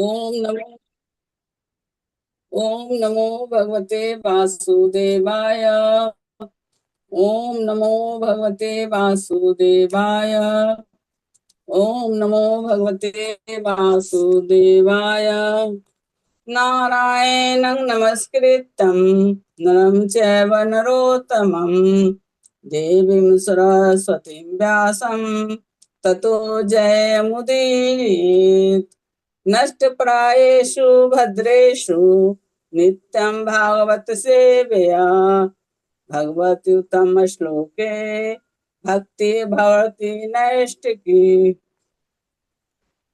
ओम नमो ओम नमो भगवते वासुदेवाय। ओम नमो भगवते वासुदेवाय। ओम नमो भगवते वासुदेवाय। नारायणं नमस्कृत्यं नरं चैव नरोत्तमं देवीं सरस्वतीं व्यासं ततो जयमुदीरयेत्। नष्टप्रायेषु भद्रेषु नित्यं भागवत सेवया भगवति उत्तम श्लोके भक्ति भवति नैष्टिकी।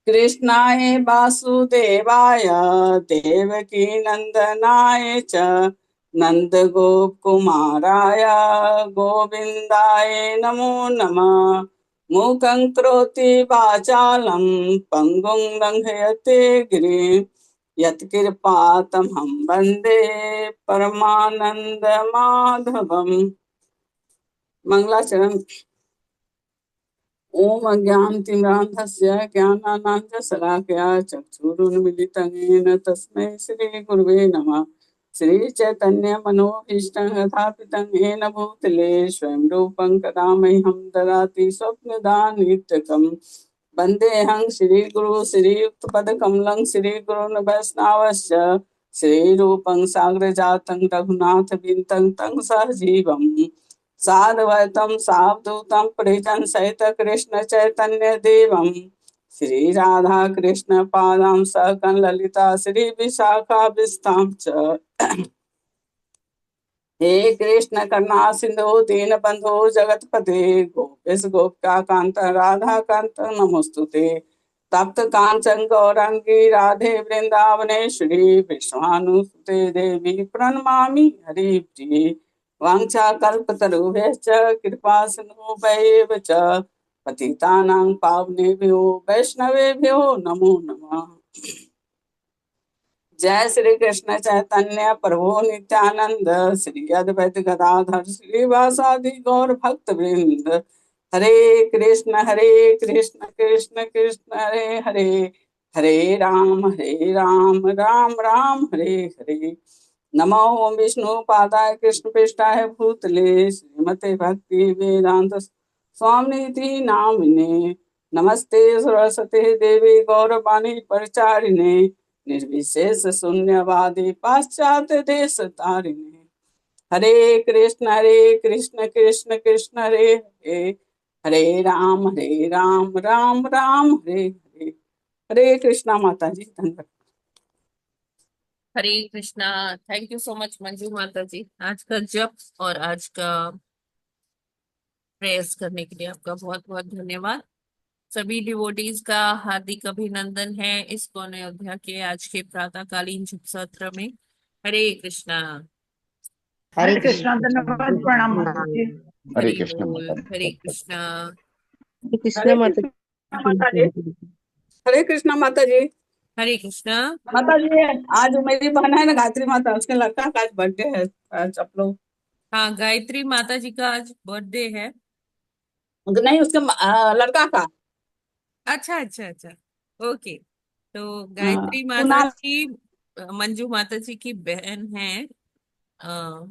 कृष्णाय वासुदेवाय देवकी नंदनाय च नंद गोप कुमाराय गोविंदाय नमो नमः। मूकं करोति वाचालं पंगुं लंघयते गिरिं यत्कृपातमहं वन्दे परमानंद माधवम्। मंगलाचरण। ओम अज्ञानतिमिरान्धस्य ज्ञानानाञ्जनशलाकया चक्षुरुन्मीलितं येन तस्मै श्रीगुरुवे नमः। श्रीचैतन्यमनोभीष्टं स्थापितं येन भूतले स्वयं रूपं कदा मह्यं ददाति स्वप्नदानयुक्तकम्। वन्देऽहं श्रीगुरु श्रीयुक्तपदकमलं श्रीगुरून् वैष्णवश्च श्रीरूपं साग्रजातं रघुनाथविन्तं तं सहजीवम् साधवैतं सावधूतं परिजन सहित कृष्ण चैतन्य देवम श्री राधा कृष्ण पादां सहगण ललिता श्री विशाखा विस्तां च। हे कृष्ण करुणा सिंधु दीनबंधु जगतपते गोपेश गोपिका कांत राधा कांत नमोस्तुते। तप्त कांचन गौरांगी राधे वृंदावनेश्वरी विश्वानुसुते देवी प्रणमामि हरिप्रिये। वाञ्छाकल्पतरुभ्यश्च कृपा सिन्धुभ्यैव च पतितानां पावनेभ्यो वैष्णवेभ्यो नमो नमः। जय श्री कृष्ण चैतन्य प्रभु नित्यानंद श्री अद्वैत गदाधर श्रीवासादि गौर भक्त वृंद। हरे कृष्ण कृष्ण कृष्ण हरे हरे हरे राम राम राम हरे हरे। नमो ओम विष्णु पादाय कृष्ण पृष्ठाय भूतले श्रीमते भक्ति वेदांत स्वामी नामिने। नमस्ते सरस्वती देवी गौरवाणी परिचारिणे निर्विशेष शून्यवादी पाश्चात्य देश तारिणे। हरे कृष्ण कृष्ण कृष्ण हरे हरे हरे राम राम हरे हरे। हरे कृष्णा माता जी धन्यवाद। हरे Krishna. Thank you so much Manju माता जी, आज का जप और आज का प्रेयर्स करने के लिए आपका बहुत बहुत धन्यवाद। सभी डिवोटीज का हार्दिक अभिनंदन है इस्कॉन अयोध्या के आज के प्रातःकालीन जप सत्र में। हरे कृष्णा। हरे हरे कृष्णा। कृष्ण। धन्यवाद। प्रणाम माता जी। हरे हरि कृष्ण बोल। माता हरे जी। कृष्णा। हरे कृष्ण हरे माता कृष्णा माता जी। हरे कृष्णा माता जी। हरे कृष्णा। माता जी, आज मेरी बहन है ना गायत्री माता, उसके लड़का का आज बर्थडे है। आज आप लोग हाँ, गायत्री माता जी का आज बर्थडे है। नहीं, उसके लड़का का। अच्छा अच्छा अच्छा। ओके। तो हाँ, गायत्री माता कुणाल। जी मंजू माता जी की बहन है। अ,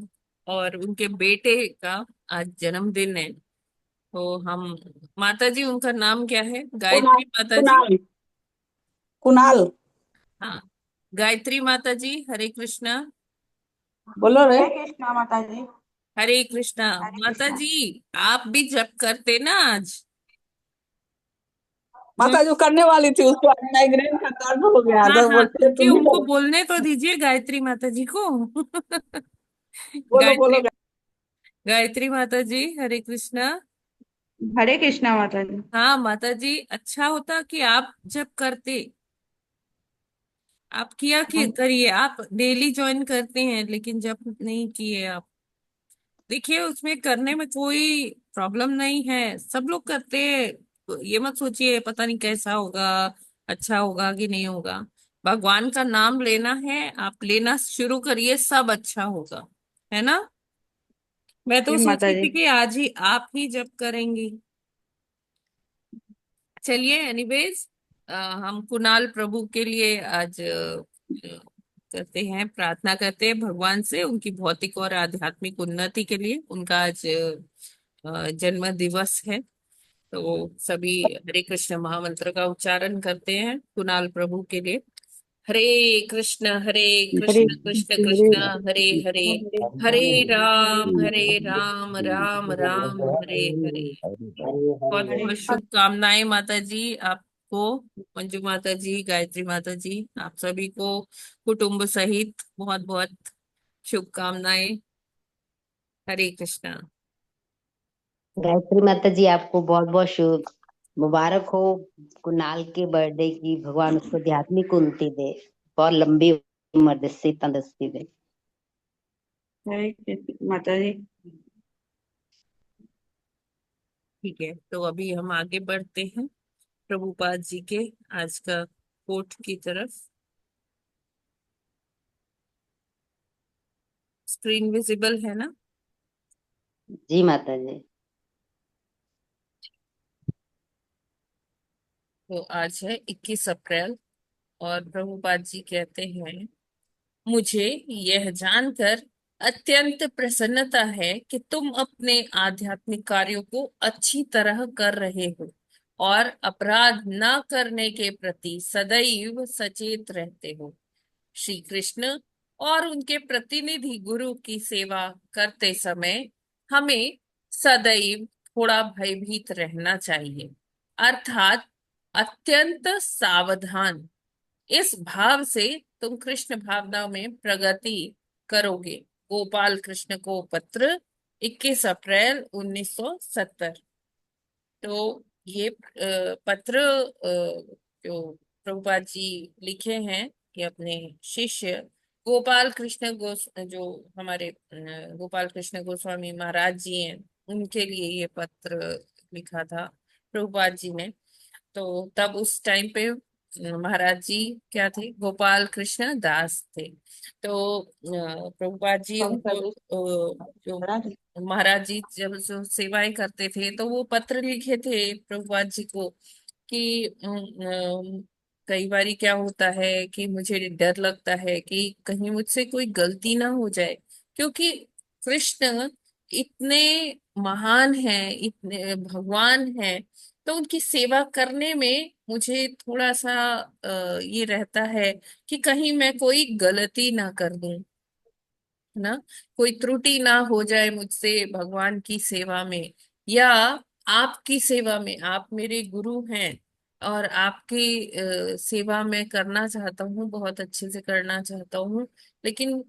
और उनके बेटे का आज जन्मदिन है। तो हम माता जी, उनका नाम क्या है? कुणाल। गायत्री माता जी। कुणाल। कुणाल। हाँ, गायत्री माता जी हरे कृष्णा। बोलो रे। हरे कृष्णा माता जी। हरे कृष्णा। हरे माता कृष्णा। जी, आप भी जप करते ना आज? हम्म। माता जो करने वाली थी, उसको माइग्रेन का दर्द हो गया हाँ तो हाँ, बोलते क्योंकि तुम ही उनको करो। बोलने तो दीजिए गायत्री माता जी को। बोलो बोलो। गायत्री गायत्री माता जी हरे कृष्णा। हरे कृष्णा माता जी। हाँ माता जी, अच्छा होता कि आप जब करते। आप किया कि करिए, आप डेली ज्वाइन करते हैं लेकिन जब नहीं किए आप। देखिए, उसमें करने में कोई प्रॉब्लम नहीं है, सब लोग करते हैं। ये मत सोचिए पता नहीं कैसा होगा, अच्छा होगा कि नहीं होगा। भगवान का नाम लेना है, आप लेना शुरू करिए, सब अच्छा होगा। है ना? मैं तो जी सोच माता रही जी। थी कि आज ही आप ही जब करेंगी। चलिए, एनीवेज, हम कुणाल प्रभु के लिए आज करते हैं, प्रार्थना करते हैं भगवान से उनकी भौतिक और आध्यात्मिक उन्नति के लिए। उनका आज जन्म दिवस है। तो सभी हरे कृष्ण महामंत्र का उच्चारण करते हैं कुणाल प्रभु के लिए। हरे हरे कृष्ण कृष्ण हरे कृष्ण हरे हरे, हरे राम राम राम हरे हरे। बहुत बहुत शुभकामनाएं माता जी आपको, मंजू माता जी, गायत्री माता जी, आप सभी को कुटुंब सहित बहुत बहुत शुभकामनाएं। हरे कृष्णा। गायत्री माता जी, आपको बहुत बहुत शुभ मुबारक हो कुणाल के बर्थडे की। भगवान उसको आध्यात्मिक उन्नति दे, बहुत लंबी उम्र दे, से तंदुरुस्ती दे। हरे कृष्ण माता जी। ठीक है, तो अभी हम आगे बढ़ते हैं प्रभुपाद जी के आज का कोट की तरफ। स्क्रीन विजिबल है ना? जी माता जी। तो आज है 21 अप्रैल और प्रभुपाद जी कहते हैं, मुझे यह जानकर अत्यंत प्रसन्नता है कि तुम अपने आध्यात्मिक कार्यों को अच्छी तरह कर रहे हो और अपराध न करने के प्रति सदैव सचेत रहते हो। श्री कृष्ण और उनके प्रतिनिधि गुरु की सेवा करते समय हमें सदैव थोड़ा भयभीत रहना चाहिए, अर्थात अत्यंत सावधान। इस भाव से तुम कृष्ण भावना में प्रगति करोगे। गोपाल कृष्ण को पत्र 21 अप्रैल 1970। तो ये पत्र जो प्रभुपाद जी लिखे हैं, ये अपने शिष्य गोपाल कृष्ण जो हमारे गोपाल कृष्ण गोस्वामी महाराज जी हैं, उनके लिए ये पत्र लिखा था प्रभुपाद जी ने। तो तब उस टाइम पे महाराज जी क्या थे? गोपाल कृष्ण दास थे। तो प्रभुपाद जी उनको जो महाराज जी जब जो सेवाएं करते थे तो वो पत्र लिखे थे प्रभुपाद जी को कि कई बारी क्या होता है कि मुझे डर लगता है कि कहीं मुझसे कोई गलती ना हो जाए, क्योंकि कृष्ण इतने महान हैं, इतने भगवान हैं, तो उनकी सेवा करने में मुझे थोड़ा सा ये रहता है कि कहीं मैं कोई गलती ना कर दूं, है ना, कोई त्रुटि ना हो जाए मुझसे भगवान की सेवा में या आपकी सेवा में। आप मेरे गुरु हैं और आपकी सेवा मैं करना चाहता हूँ, बहुत अच्छे से करना चाहता हूँ, लेकिन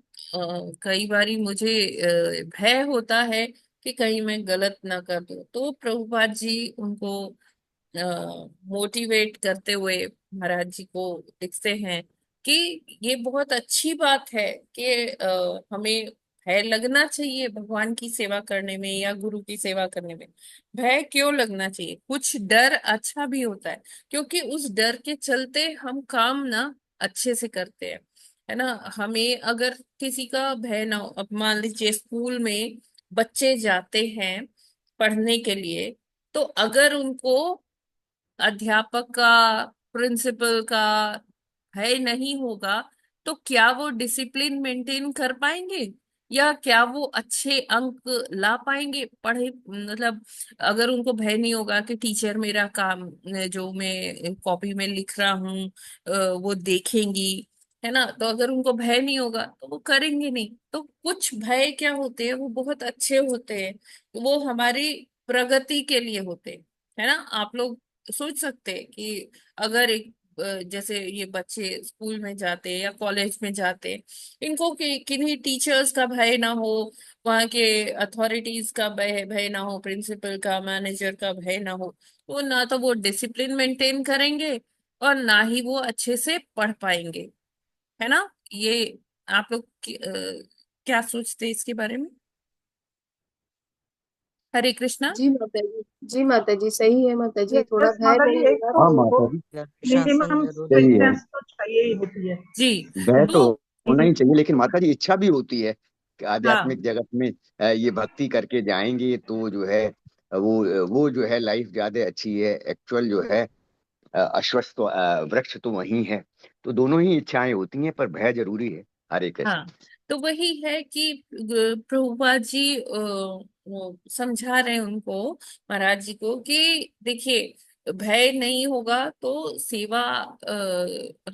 कई बारी मुझे भय होता है कि कहीं मैं गलत ना कर दूं। तो प्रभुपाद जी उनको मोटिवेट करते हुए महाराज जी को लिखते हैं कि ये बहुत अच्छी बात है कि हमें भय लगना चाहिए भगवान की सेवा करने में या गुरु की सेवा करने में। भय क्यों लगना चाहिए? कुछ डर अच्छा भी होता है, क्योंकि उस डर के चलते हम काम ना अच्छे से करते हैं, है ना। हमें अगर किसी का भय ना हो, अब मान लीजिए स्कूल में बच्चे जाते हैं पढ़ने के लिए, तो अगर उनको अध्यापक का, प्रिंसिपल का भय नहीं होगा तो क्या वो डिसिप्लिन मेंटेन कर पाएंगे या क्या वो अच्छे अंक ला पाएंगे पढ़े? मतलब अगर उनको भय नहीं होगा कि टीचर मेरा काम जो मैं कॉपी में लिख रहा हूँ वो देखेंगी, है ना, तो अगर उनको भय नहीं होगा तो वो करेंगे नहीं। तो कुछ भय क्या होते हैं, वो बहुत अच्छे होते हैं, वो हमारी प्रगति के लिए होते हैं, है ना। आप लोग सोच सकते हैं कि अगर एक जैसे ये बच्चे स्कूल में जाते हैं या कॉलेज में जाते हैं, इनको किन्हीं टीचर्स का भय ना हो, वहाँ के अथॉरिटीज का भय भय ना हो, प्रिंसिपल का, मैनेजर का भय ना हो, तो ना तो वो डिसिप्लिन मेंटेन करेंगे और ना ही वो अच्छे से पढ़ पाएंगे, है ना। ये आप लोग क्या सोचते हैं इसके बारे में? हरे कृष्णा। जी माता जी, जी माता जी, सही है माता जी, थोड़ा यस भय माता जी, नहीं एक होगा तो तो हाँ उनको माता जी, मिनिमम सही है। स्ट्रिक्टनेस तो चाहिए ही होती है। जी। वह तो तो होना ही चाहिए, लेकिन माता जी इच्छा भी होती है कि हाँ, आध्यात्मिक जगत में ये भक्ति करके जाएंगे तो जो है वो जो है लाइफ ज्यादा अच्छी है, एक्चुअल जो है अश्वत्थ वृक्ष तो वही है। तो दोनों ही इच्छाएं होती हैं, पर भय जरूरी है। हरे कृष्ण। हाँ, तो वही है कि प्रभुपाद जी वो समझा रहे हैं उनको, महाराज जी को, कि देखिए भय नहीं होगा तो सेवा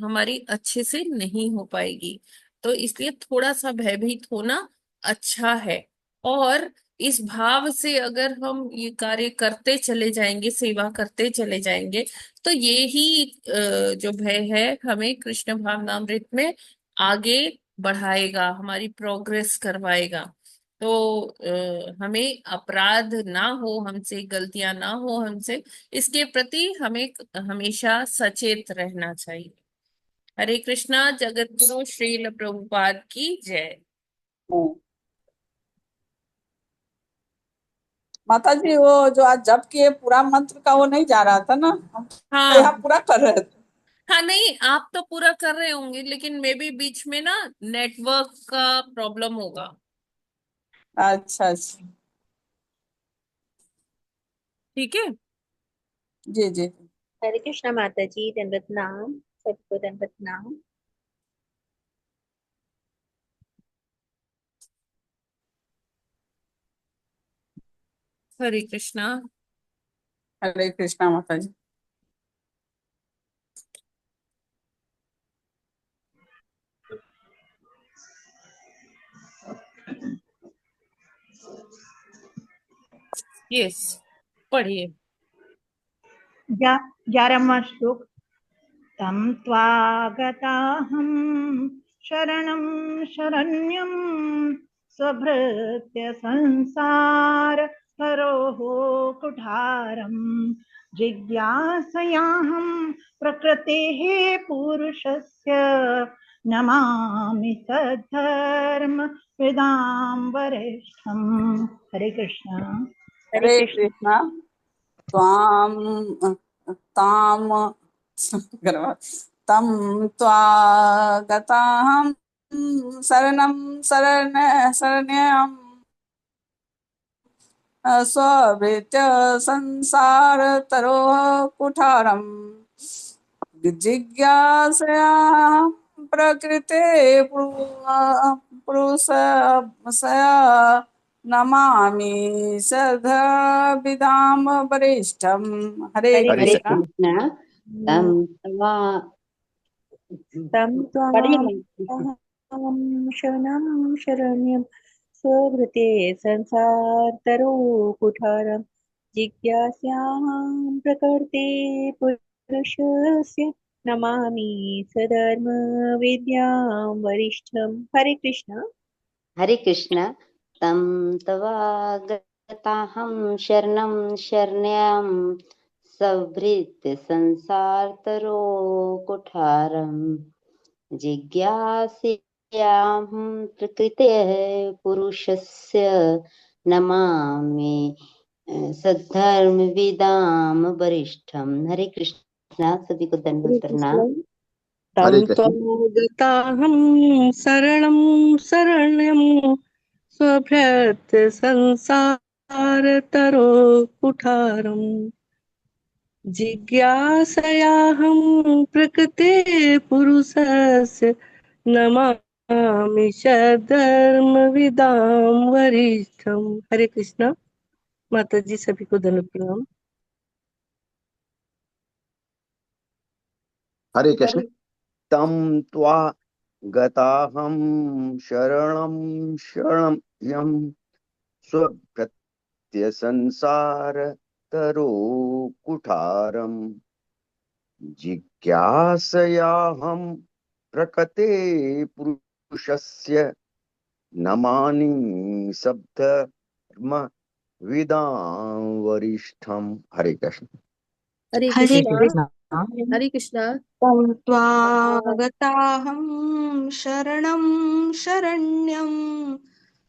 हमारी अच्छे से नहीं हो पाएगी। तो इसलिए थोड़ा सा भयभीत होना अच्छा है। और इस भाव से अगर हम ये कार्य करते चले जाएंगे, सेवा करते चले जाएंगे, तो ये ही जो भय है हमें कृष्ण भावनामृत में आगे बढ़ाएगा, हमारी प्रोग्रेस करवाएगा। तो हमें अपराध ना हो हमसे, गलतियां ना हो हमसे, इसके प्रति हमें हमेशा सचेत रहना चाहिए। हरे कृष्णा। जगत गुरु श्रील प्रभुपाद की जय। माता जी, वो जो आज जप किए पूरा मंत्र का वो नहीं जा रहा था ना, हम तो यहाँ हाँ पूरा कर रहे थे। हाँ, नहीं आप तो पूरा कर रहे होंगे, लेकिन मे बी बीच में ना नेटवर्क का प्रॉब्लम होगा। अच्छा अच्छा, ठीक है। जी जी। हरे कृष्णा माता जी, दंडवत प्रणाम, सबको दंडवत प्रणाम। हरे कृष्णा। हरे कृष्णा माता जी। यस, पढ़िए। 11वां श्लोक। तं त्वागताहं शरणं शरण्यं स्वभृत्य संसार हरोः कुठारं जिज्ञासयाहं प्रकृतेः पुरुषस्य नमामि तद्धर्म विदां वरिष्ठम्। हरे कृष्णा। हरे हरे कृष्ण। कृष्णा। त्वाम ताम तं त्वागताहं शरणं शरण्यं स्वभृत्य संसारतरोः कुठारम् जिज्ञासया प्रकृते पुरुषस्य नमामि श्रद्धाभिधाम वरिष्ठम। हरे हरे हरे हरे कृष्णा। कृष्णा। तम त्वा तं पढ़िए त्वां मैम। शरणं शरण्यं स्वभृते संसारतरो कुठारं जिज्ञास्यां प्रकृते पुरुषस्य नमामि सधर्म विद्यां वरिष्ठम्। हरे कृष्ण। हरे कृष्णा। तम तवागताहं शरणं शरण्यां सभृत संसार तरो कुठारं जिज्ञासयाहं प्रकृतेः पुरुषस्य नमामि सद्धर्म विदाम वरिष्ठम। हरे कृष्णा। सभी को दंडवत हरे प्रणाम। कृष्ण। हरे तं कृष्ण। त्वगताहं शरणं शरण्यं स्वभृत् संसारतरो कुठारम् जिज्ञासयाहं प्रकृते पुरुषस्य नमामि धर्मविदां वरिष्ठम। हरे कृष्णा। माता जी सभी को धन्यवाद प्रणाम। हरे कृष्ण। हरे तं त्वा गताहं शरणं शरणं स्वभृत्य संसार तरो कुठारं जिज्ञासयाहं प्रकृते पुरुषस्य नमामि सद्धर्म विदां वरिष्ठम। हरे कृष्ण। हरे हरे कृष्ण। कृष्णा। हरे कृष्ण। तं त्वागताहं शरणं शरण्यं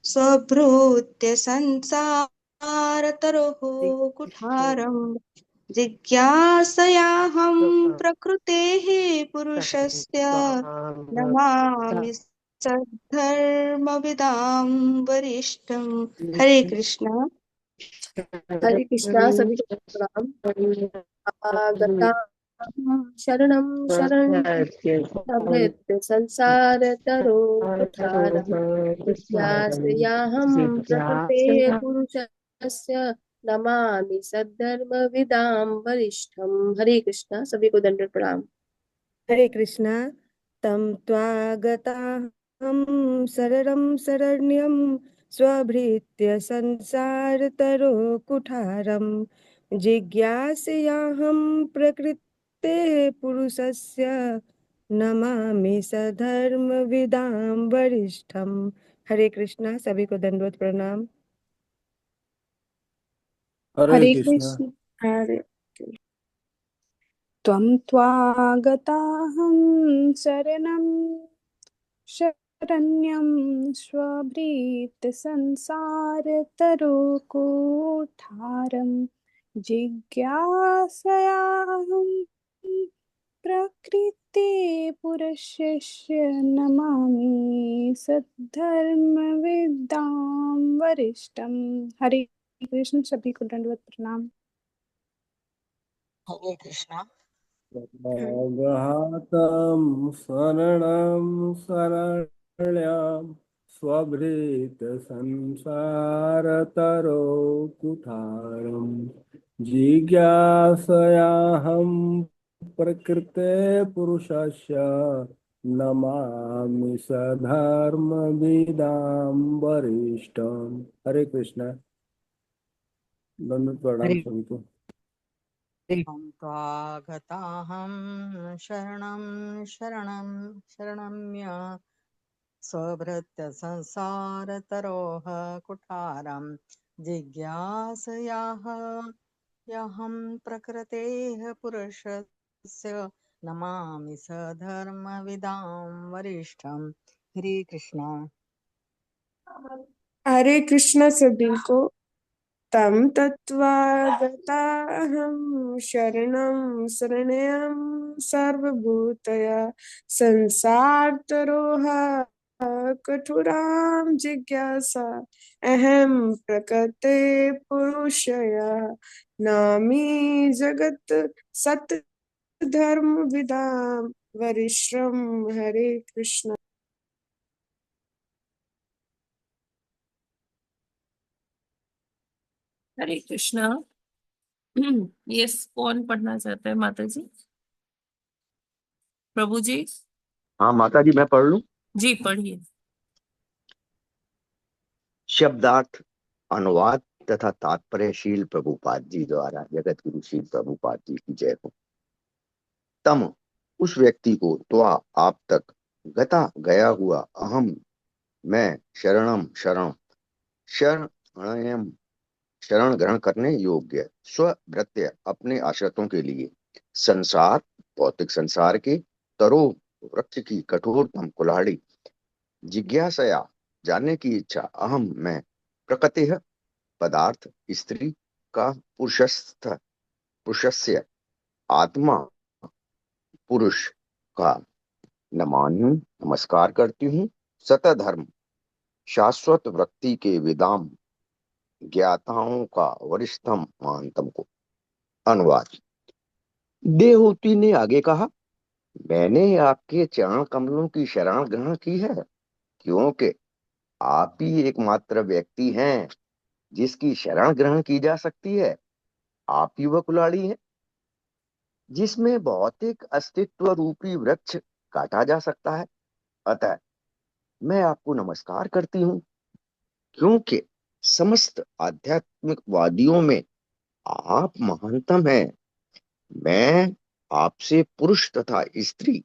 स्वभृत्य संसारतरोः कुठारं जिज्ञासयाहं प्रकृतेः पुरुषस्य नमामि सद्धर्मविदां वरिष्ठं। हरे कृष्णा। हरे कृष्णा। सभी को प्रणाम। गता शरणं शरण्यं प्रवृत्त संसार तरो कुठारं जिज्ञासयाहं प्रकृतेः पुरुषस्य नमामि सद्धर्मविदां वरिष्ठम। हरे कृष्णा, सभी को दंडवत प्रणाम। हरे कृष्णा। तं त्वागताहं शरणं शरण्यं स्वभृत्य संसारतरो कुठारं जिज्ञासयाहं प्रकृतेः पुरुषस्य नमामि सधर्मविदां वरिष्ठम। हरे कृष्णा, सभी को दंडवत प्रणाम। हरे हरे कृष्णा। कृष्ण। हरे त्वं त्वागताहं शरणं शरण्यं स्वभृत संसारतरुकुठारं जिज्ञासयाहं प्रकृते पुरुषस्य नमामि सद्धर्मविदां वरिष्ठम। हरे कृष्ण, सभी को दंडवत प्रणाम। हरे कृष्णा। अगहतं शरणं शरण्यां स्वभृत संसारतरो कुठारं जिज्ञासयाहं प्रकृते पुरुषस्य नमामि सधर्मविदां वरिष्ठम। हरे कृष्णा। दंडवत प्रणाम सभी को। तं त्वागताहं शरणं शरणं शरणम्य स्वभृत्य संसारतरोः कुठारं जिज्ञासयाः यहं प्रकृतेः पुरुषस्य नमामि सधर्मविदां वरिष्ठं। हरे कृष्णा। हरे कृष्ण सभी को। तं तत्त्वागताहं शरणं शरण्यं सर्वभूतया संसारतरोः कठोरां जिज्ञासा अहं प्रकृते पुरुषया नामि जगत् सत धर्म विदाम वरिष्ठम। हरे कृष्ण। हरे कृष्णा। यस, कौन पढ़ना चाहता है माता जी? प्रभु जी। हाँ माता जी, मैं पढ़ लूं। जी पढ़िए। शब्दार्थ, अनुवाद तथा तात्पर्यशील प्रभुपाद जी द्वारा जगत गुरु श्री प्रभुपाद जी की जय हो। तम उस व्यक्ति को, त्वा आप तक, गता गया हुआ, अहम मैं, शरणम शरण, शरणयम शरण ग्रहण करने योग्य, स्वभृत्य अपने आश्रितों के लिए, संसार भौतिक संसार के, तरो वृक्ष की कठोरतम कुल्हाड़ी, जिज्ञासया जानने की इच्छा, अहम मैं, प्रकृति पदार्थ स्त्री का, पुरुषस्य आत्मा पुरुष का, नमान्यु नमस्कार करती हूँ, सतधर्म शाश्वत वृत्ति के विदाम ज्ञाताओं का वरिष्ठम महानतम को। अनुवाद। देवहूति ने आगे कहा, मैंने आपके चरण कमलों की शरण ग्रहण की है, क्योंकि आप ही एकमात्र व्यक्ति हैं जिसकी शरण ग्रहण की जा सकती है। आप ही वह कुल्हाड़ी हैं जिसमें भौतिक अस्तित्व रूपी वृक्ष काटा जा सकता है। अतः मैं आपको नमस्कार करती हूँ, क्योंकि समस्त आध्यात्मिक वादियों में आप महानतम हैं। मैं आपसे पुरुष तथा स्त्री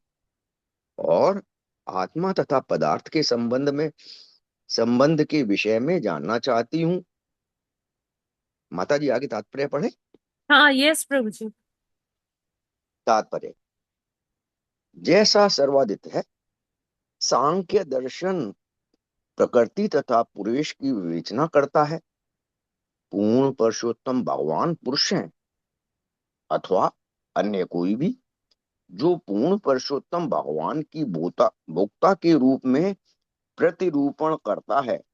और आत्मा तथा पदार्थ के संबंध के विषय में जानना चाहती हूँ। माता जी आगे तात्पर्य पढ़े। हाँ यस प्रभु जी। तात्पर्य। जैसा सर्वादित है, सांख्य दर्शन प्रकृति तथा पुरुष की विवेचना करता है। पूर्ण पुरुषोत्तम भगवान पुरुष हैं अथवा अन्य कोई भी, जो पूर्ण पुरुषोत्तम भगवान की भोक्ता के रूप में प्रतिरूपण करता है,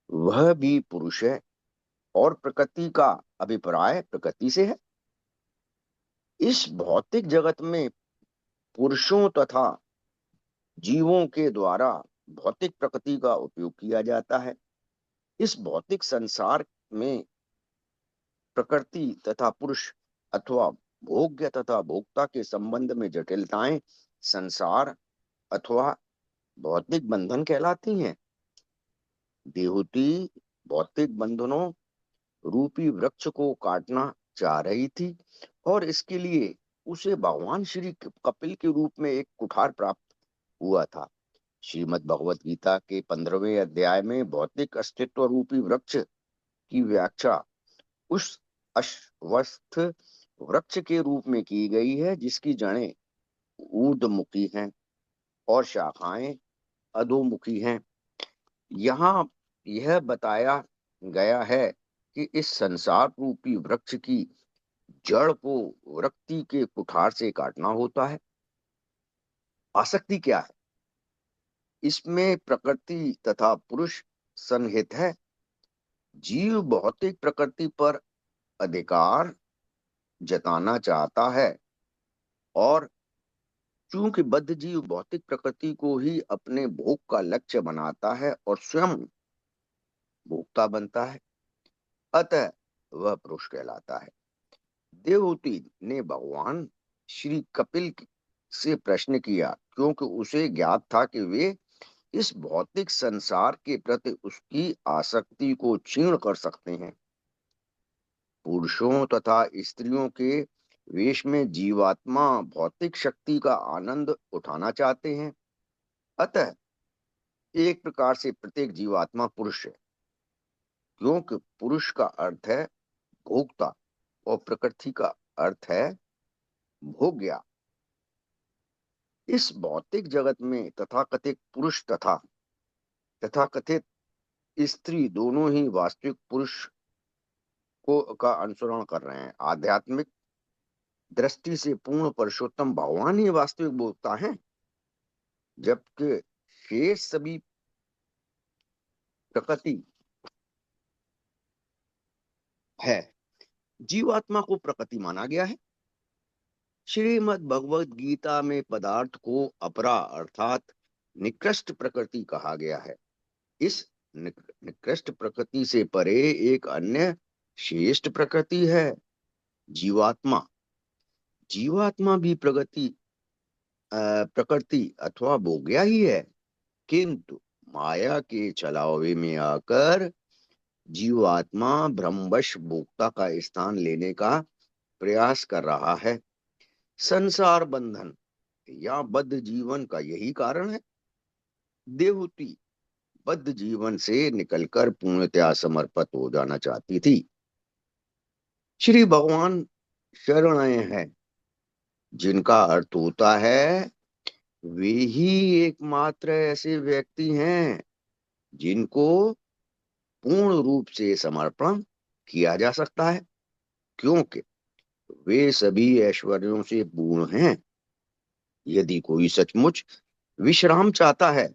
वह भी पुरुष है और प्रकृति का अभिप्राय प्रकृति से है। इस भौतिक जगत में पुरुषों तथा जीवों के द्वारा भौतिक प्रकृति का उपयोग किया जाता है। इस भौतिक संसार में प्रकृति तथा पुरुष अथवा भोग्य तथा भोक्ता के संबंध में जटिलताएं संसार अथवा भौतिक बंधन कहलाती हैं। देहूती भौतिक बंधनों रूपी वृक्ष को काटना चाह रही थी और इसके लिए उसे भगवान श्री कपिल के रूप में एक कुठार प्राप्त हुआ था। श्रीमद् भगवत गीता के 15वें अध्याय में भौतिक अस्तित्व रूपी वृक्ष की व्याख्या उस अश्वत्थ वृक्ष के रूप में की गई है जिसकी जड़ें ऊर्ध्वमुखी हैं और शाखाएं अधोमुखी हैं। यहाँ यह बताया गया है कि इस संसार रूपी वृक्ष की जड़ को वृत्ति के कुठार से काटना होता है। आसक्ति क्या है? इसमें प्रकृति तथा पुरुष सन्निहित है। जीव भौतिक प्रकृति पर अधिकार जताना चाहता है और चूंकि बद्ध जीव भौतिक प्रकृति को ही अपने भोग का लक्ष्य बनाता है और स्वयं भोक्ता बनता है, अतः वह पुरुष कहलाता है। देवहूति ने भगवान श्री कपिल से प्रश्न किया क्योंकि उसे ज्ञात था कि वे इस भौतिक संसार के प्रति उसकी आसक्ति को क्षीण कर सकते हैं। पुरुषों तथा स्त्रियों के वेश में जीवात्मा भौतिक शक्ति का आनंद उठाना चाहते हैं। अतः एक प्रकार से प्रत्येक जीवात्मा पुरुष है, क्योंकि पुरुष का अर्थ है भोक्ता और प्रकृति का अर्थ है भोग्या। इस भौतिक जगत में तथाकथित पुरुष तथा तथाकथित स्त्री दोनों ही वास्तविक पुरुष का अनुसरण कर रहे हैं। आध्यात्मिक दृष्टि से पूर्ण पुरुषोत्तम भगवान ही वास्तविक भोक्ता हैं, जबकि शेष सभी प्रकृति है। जीवात्मा को प्रकृति माना गया है। श्रीमद् भगवद गीता में पदार्थ को अपरा अर्थात निकृष्ट प्रकृति कहा गया है। इस निकृष्ट प्रकृति से परे एक अन्य श्रेष्ठ प्रकृति है, जीवात्मा। जीवात्मा भी प्रकृति अथवा भोग्या ही है, किंतु माया के छलावे में आकर जीवात्मा ब्रह्मवश भोक्ता का स्थान लेने का प्रयास कर रहा है। संसार बंधन या बद्ध जीवन का यही कारण है। देवहूति बद्ध जीवन से निकलकर पूर्णतया समर्पित हो जाना चाहती थी। श्री भगवान शरणाय है, जिनका अर्थ होता है वे ही एकमात्र ऐसे व्यक्ति हैं जिनको पूर्ण रूप से समर्पण किया जा सकता है, क्योंकि वे सभी ऐश्वर्यों से पूर्ण हैं। यदि कोई सचमुच विश्राम चाहता है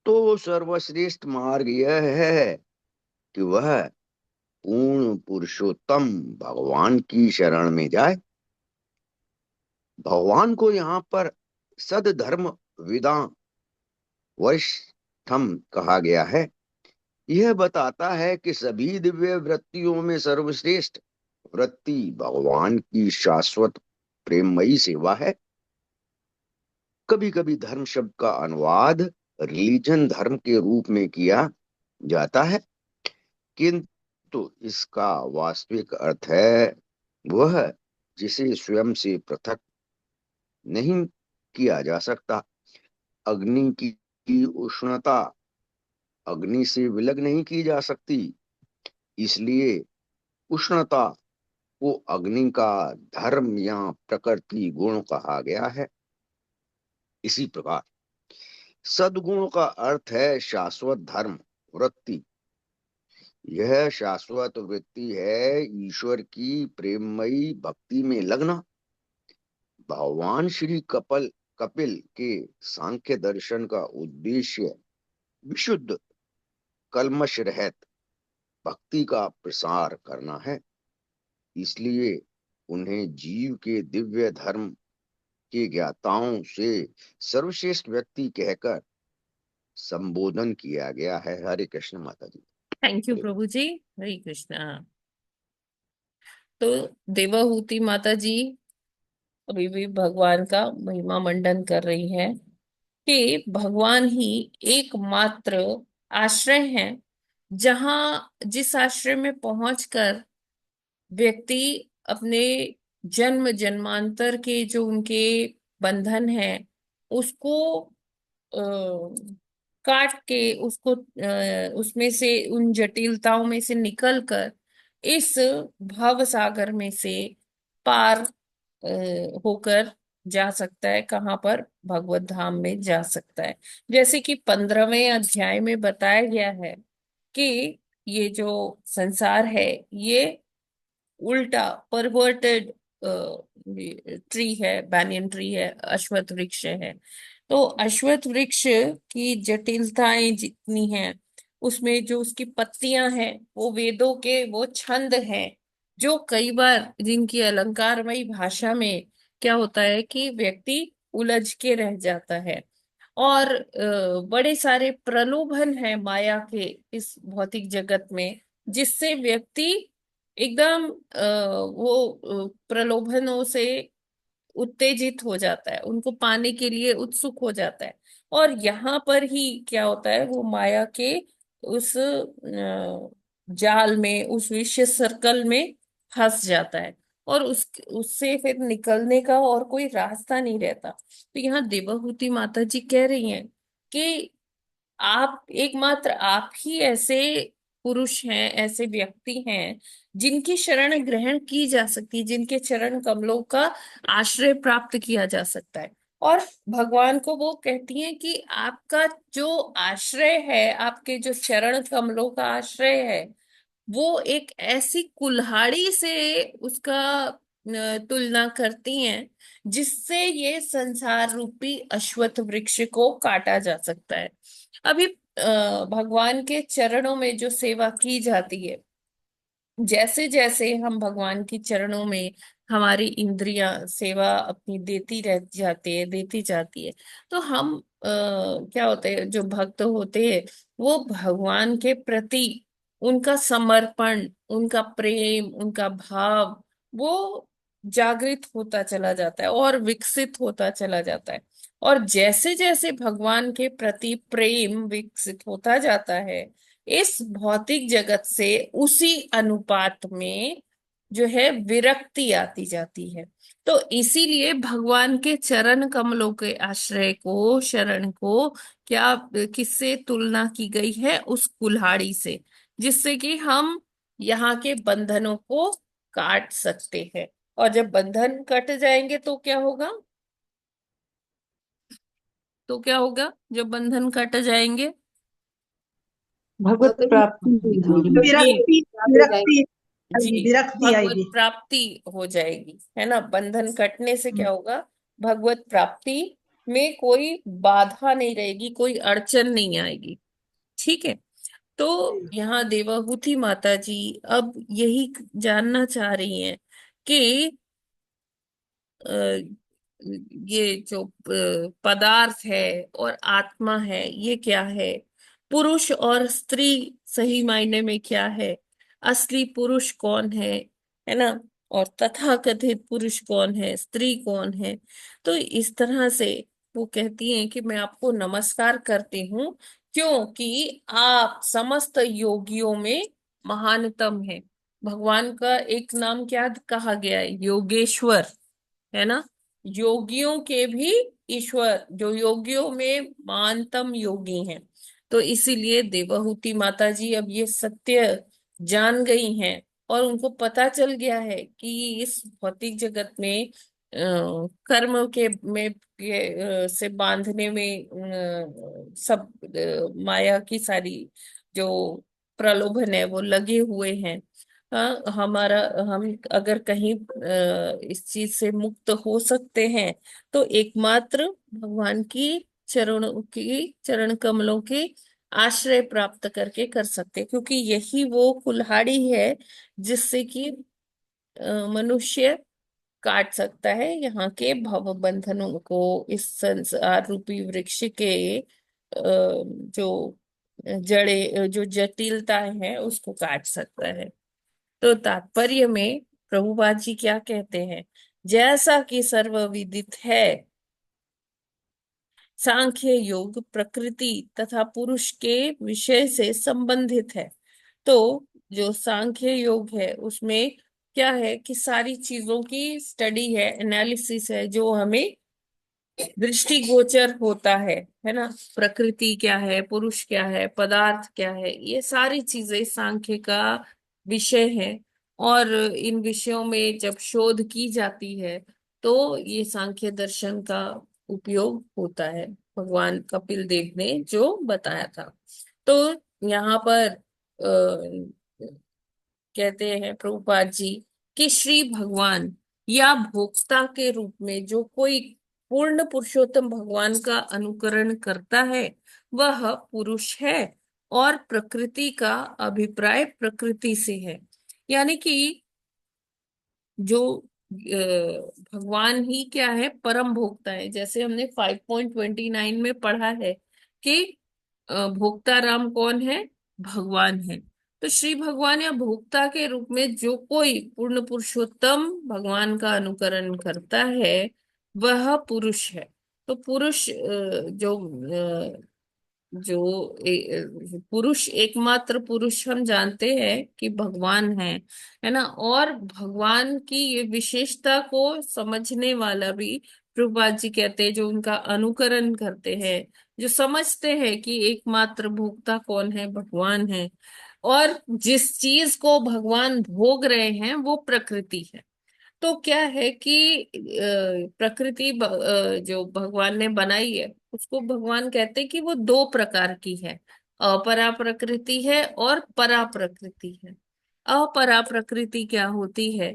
तो सर्वश्रेष्ठ मार्ग यह है कि वह पूर्ण पुरुषोत्तम भगवान की शरण में जाए। भगवान को यहाँ पर सदधर्म विदां वरिष्ठम कहा गया है। यह बताता है कि सभी दिव्य वृत्तियों में सर्वश्रेष्ठ वृत्ति भगवान की शाश्वत प्रेममयी सेवा है। कभी कभी धर्म शब्द का अनुवाद रिलीजन धर्म के रूप में किया जाता है, किंतु इसका वास्तविक अर्थ है वह जिसे स्वयं से पृथक नहीं किया जा सकता। अग्नि की उष्णता अग्नि से विलग नहीं की जा सकती, इसलिए उष्णता को अग्नि का धर्म या प्रकृति गुण कहा गया है। इसी प्रकार सद्गुण का अर्थ है शाश्वत धर्म वृत्ति। यह शाश्वत वृत्ति है ईश्वर की प्रेममयी भक्ति में लगना। भगवान श्री कपिल के सांख्य दर्शन का उद्देश्य विशुद्ध कल्मश रहित भक्ति का प्रसार करना है। इसलिए उन्हें जीव के दिव्य धर्म के ज्ञाताओं से सर्वश्रेष्ठ व्यक्ति कहकर संबोधन किया गया है। हरे कृष्ण माता जी। थैंक यू हरे प्रभु जी। हरे कृष्णा। तो देवहूति माता जी अभी भी भगवान का महिमा मंडन कर रही है कि भगवान ही एकमात्र आश्रय है, जहां जिस आश्रय में पहुंचकर व्यक्ति अपने जन्म जन्मांतर के जो उनके बंधन है उसको काट के उसको उसमें से उन जटिलताओं में से निकलकर इस भव सागर में से पार होकर जा सकता है। कहाँ पर? भगवत धाम में जा सकता है। जैसे कि 15वें अध्याय में बताया गया है कि ये जो संसार है ये उल्टा परवर्टेड ट्री है, बैनियन ट्री है, अश्वत्थ वृक्ष है। तो अश्वत्थ वृक्ष की जटिलताएं जितनी हैं, उसमें जो उसकी पत्तियां हैं वो वेदों के वो छंद हैं, जो कई बार जिनकी अलंकारमयी भाषा में क्या होता है कि व्यक्ति उलझ के रह जाता है। और बड़े सारे प्रलोभन है माया के इस भौतिक जगत में, जिससे व्यक्ति एकदम वो प्रलोभनों से उत्तेजित हो जाता है, उनको पाने के लिए उत्सुक हो जाता है। और यहाँ पर ही क्या होता है, वो माया के उस जाल में, उस विषय सर्कल में फंस जाता है और उससे फिर निकलने का और कोई रास्ता नहीं रहता। तो यहाँ देवहूति माता जी कह रही हैं कि आप एकमात्र आप ही ऐसे पुरुष हैं, ऐसे व्यक्ति हैं जिनकी शरण ग्रहण की जा सकती है, जिनके चरण कमलों का आश्रय प्राप्त किया जा सकता है। और भगवान को वो कहती हैं कि आपका जो आश्रय है, आपके जो चरण कमलों का आश्रय है, वो एक ऐसी कुल्हाड़ी से उसका तुलना करती हैं जिससे ये संसार रूपी अश्वत्थ वृक्ष को काटा जा सकता है। अभी भगवान के चरणों में जो सेवा की जाती है, जैसे जैसे हम भगवान की चरणों में हमारी इंद्रियां सेवा अपनी देती रह जाती है, देती जाती है, तो हम क्या होते हैं, जो भक्त होते हैं वो भगवान के प्रति उनका समर्पण, उनका प्रेम, उनका भाव वो जागृत होता चला जाता है और विकसित होता चला जाता है। और जैसे जैसे भगवान के प्रति प्रेम विकसित होता जाता है, इस भौतिक जगत से उसी अनुपात में जो है विरक्ति आती जाती है। तो इसीलिए भगवान के चरण कमलों के आश्रय को, शरण को क्या किससे तुलना की गई है? उस कुल्हाड़ी से, जिससे कि हम यहाँ के बंधनों को काट सकते हैं। और जब बंधन कट जाएंगे तो क्या होगा? तो क्या होगा जब बंधन कट जाएंगे? भगवत प्राप्ति होगी। जी विरक्ति विरक्ति जी, विरक्ति भगवत आएगी। प्राप्ति हो जाएगी, है ना। बंधन कटने से क्या होगा? भगवत प्राप्ति में कोई बाधा नहीं रहेगी, कोई अड़चन नहीं आएगी। ठीक है। तो यहाँ देवहूति माता जी अब यही जानना चाह रही हैं कि अ, ये जो पदार्थ है और आत्मा है ये क्या है, पुरुष और स्त्री सही मायने में क्या है, असली पुरुष कौन है ना, और तथाकथित पुरुष कौन है, स्त्री कौन है। तो इस तरह से वो कहती हैं कि मैं आपको नमस्कार करती हूँ क्योंकि आप समस्त योगियों में महानतम है। भगवान का एक नाम क्या कहा गया है? योगेश्वर, है ना। योगियों के भी ईश्वर, जो योगियों में महानतम योगी हैं। तो इसीलिए देवहूति माता जी अब ये सत्य जान गई हैं और उनको पता चल गया है कि इस भौतिक जगत में कर्म के में से बांधने में सब माया की सारी जो प्रलोभन है वो लगे हुए हैं। हाँ, हमारा हम अगर कहीं इस चीज से मुक्त हो सकते हैं तो एकमात्र भगवान की चरण कमलों के आश्रय प्राप्त करके कर सकते हैं, क्योंकि यही वो कुल्हाड़ी है जिससे कि मनुष्य काट सकता है यहाँ के भव बंधनों को, इस संसार रूपी वृक्ष के जो जो जटिलताएं हैं उसको काट सकता है। तो तात्पर्य में प्रभुपाद जी क्या कहते हैं, जैसा कि सर्वविदित है सांख्य योग प्रकृति तथा पुरुष के विषय से संबंधित है। तो जो सांख्य योग है उसमें क्या है कि सारी चीजों की स्टडी है, एनालिसिस है, जो हमें दृष्टिगोचर होता है ना। प्रकृति क्या है, पुरुष क्या है, पदार्थ क्या है, ये सारी चीजें सांख्य का विषय है। और इन विषयों में जब शोध की जाती है तो ये सांख्य दर्शन का उपयोग होता है, भगवान कपिल देव ने जो बताया था। तो यहाँ पर कहते हैं प्रभुपाद जी कि श्री भगवान या भोक्ता के रूप में जो कोई पूर्ण पुरुषोत्तम भगवान का अनुकरण करता है वह पुरुष है, और प्रकृति का अभिप्राय प्रकृति से है। यानी कि जो भगवान ही क्या है, परम भोक्ता है। जैसे हमने 5.29 में पढ़ा है कि भोक्ता राम कौन है, भगवान है। तो श्री भगवान या भोक्ता के रूप में जो कोई पूर्ण पुरुषोत्तम भगवान का अनुकरण करता है वह पुरुष है। तो पुरुष पुरुष एकमात्र पुरुष हम जानते हैं कि भगवान है ना। और भगवान की ये विशेषता को समझने वाला भी प्रभुपाद जी कहते हैं, जो उनका अनुकरण करते हैं, जो समझते हैं कि एकमात्र भोक्ता कौन है, भगवान है, और जिस चीज को भगवान भोग रहे हैं वो प्रकृति है। तो क्या है कि प्रकृति जो भगवान ने बनाई है उसको भगवान कहते हैं कि वो दो प्रकार की है, अपरा प्रकृति है और परा प्रकृति है। अपरा प्रकृति क्या होती है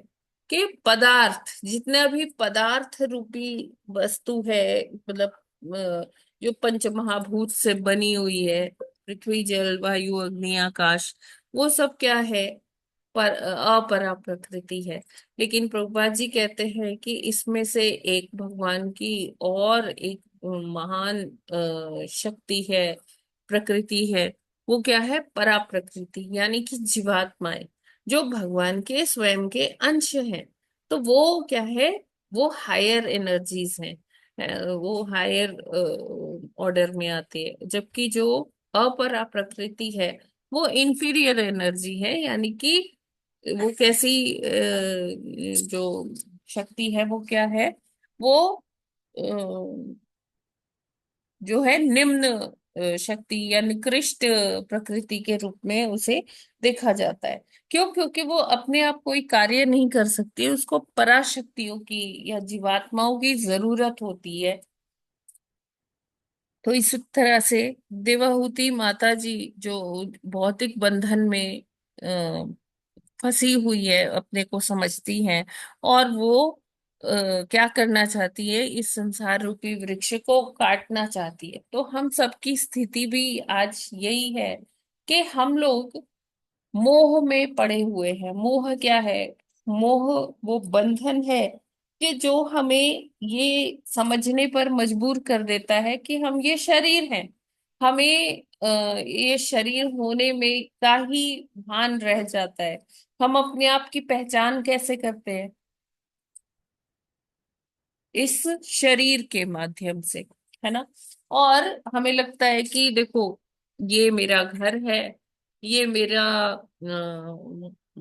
कि पदार्थ, जितने भी पदार्थ रूपी वस्तु है, मतलब जो पंच महाभूत से बनी हुई है, पृथ्वी जल वायु अग्नि आकाश, वो सब क्या है, पर अपरा प्रकृति है। लेकिन प्रभुपाद जी कहते हैं कि इसमें से एक भगवान की और एक महान शक्ति है, प्रकृति है, वो क्या है, परा प्रकृति, यानी कि जीवात्माएं जो भगवान के स्वयं के अंश हैं। तो वो क्या है, वो हायर एनर्जीज हैं, वो हायर ऑर्डर में आती है। जबकि जो अपरा प्रकृति है वो इंफीरियर एनर्जी है, यानी कि वो कैसी जो शक्ति है वो क्या है, वो अ, जो है निम्न शक्ति या निकृष्ट प्रकृति के रूप में उसे देखा जाता है। क्यों? क्योंकि वो अपने आप कोई कार्य नहीं कर सकती, उसको पराशक्तियों की या जीवात्माओं की जरूरत होती है। तो इस तरह से देवाहुति माता जी जो भौतिक बंधन में फंसी हुई है, अपने को समझती हैं, और वो क्या करना चाहती है, इस संसार रूपी वृक्ष को काटना चाहती है। तो हम सबकी स्थिति भी आज यही है कि हम लोग मोह में पड़े हुए हैं। मोह क्या है? मोह वो बंधन है कि जो हमें ये समझने पर मजबूर कर देता है कि हम ये शरीर हैं। हमें ये शरीर होने में का ही भान रह जाता है। हम अपने आप की पहचान कैसे करते हैं? इस शरीर के माध्यम से, है ना। और हमें लगता है कि देखो, ये मेरा घर है, ये मेरा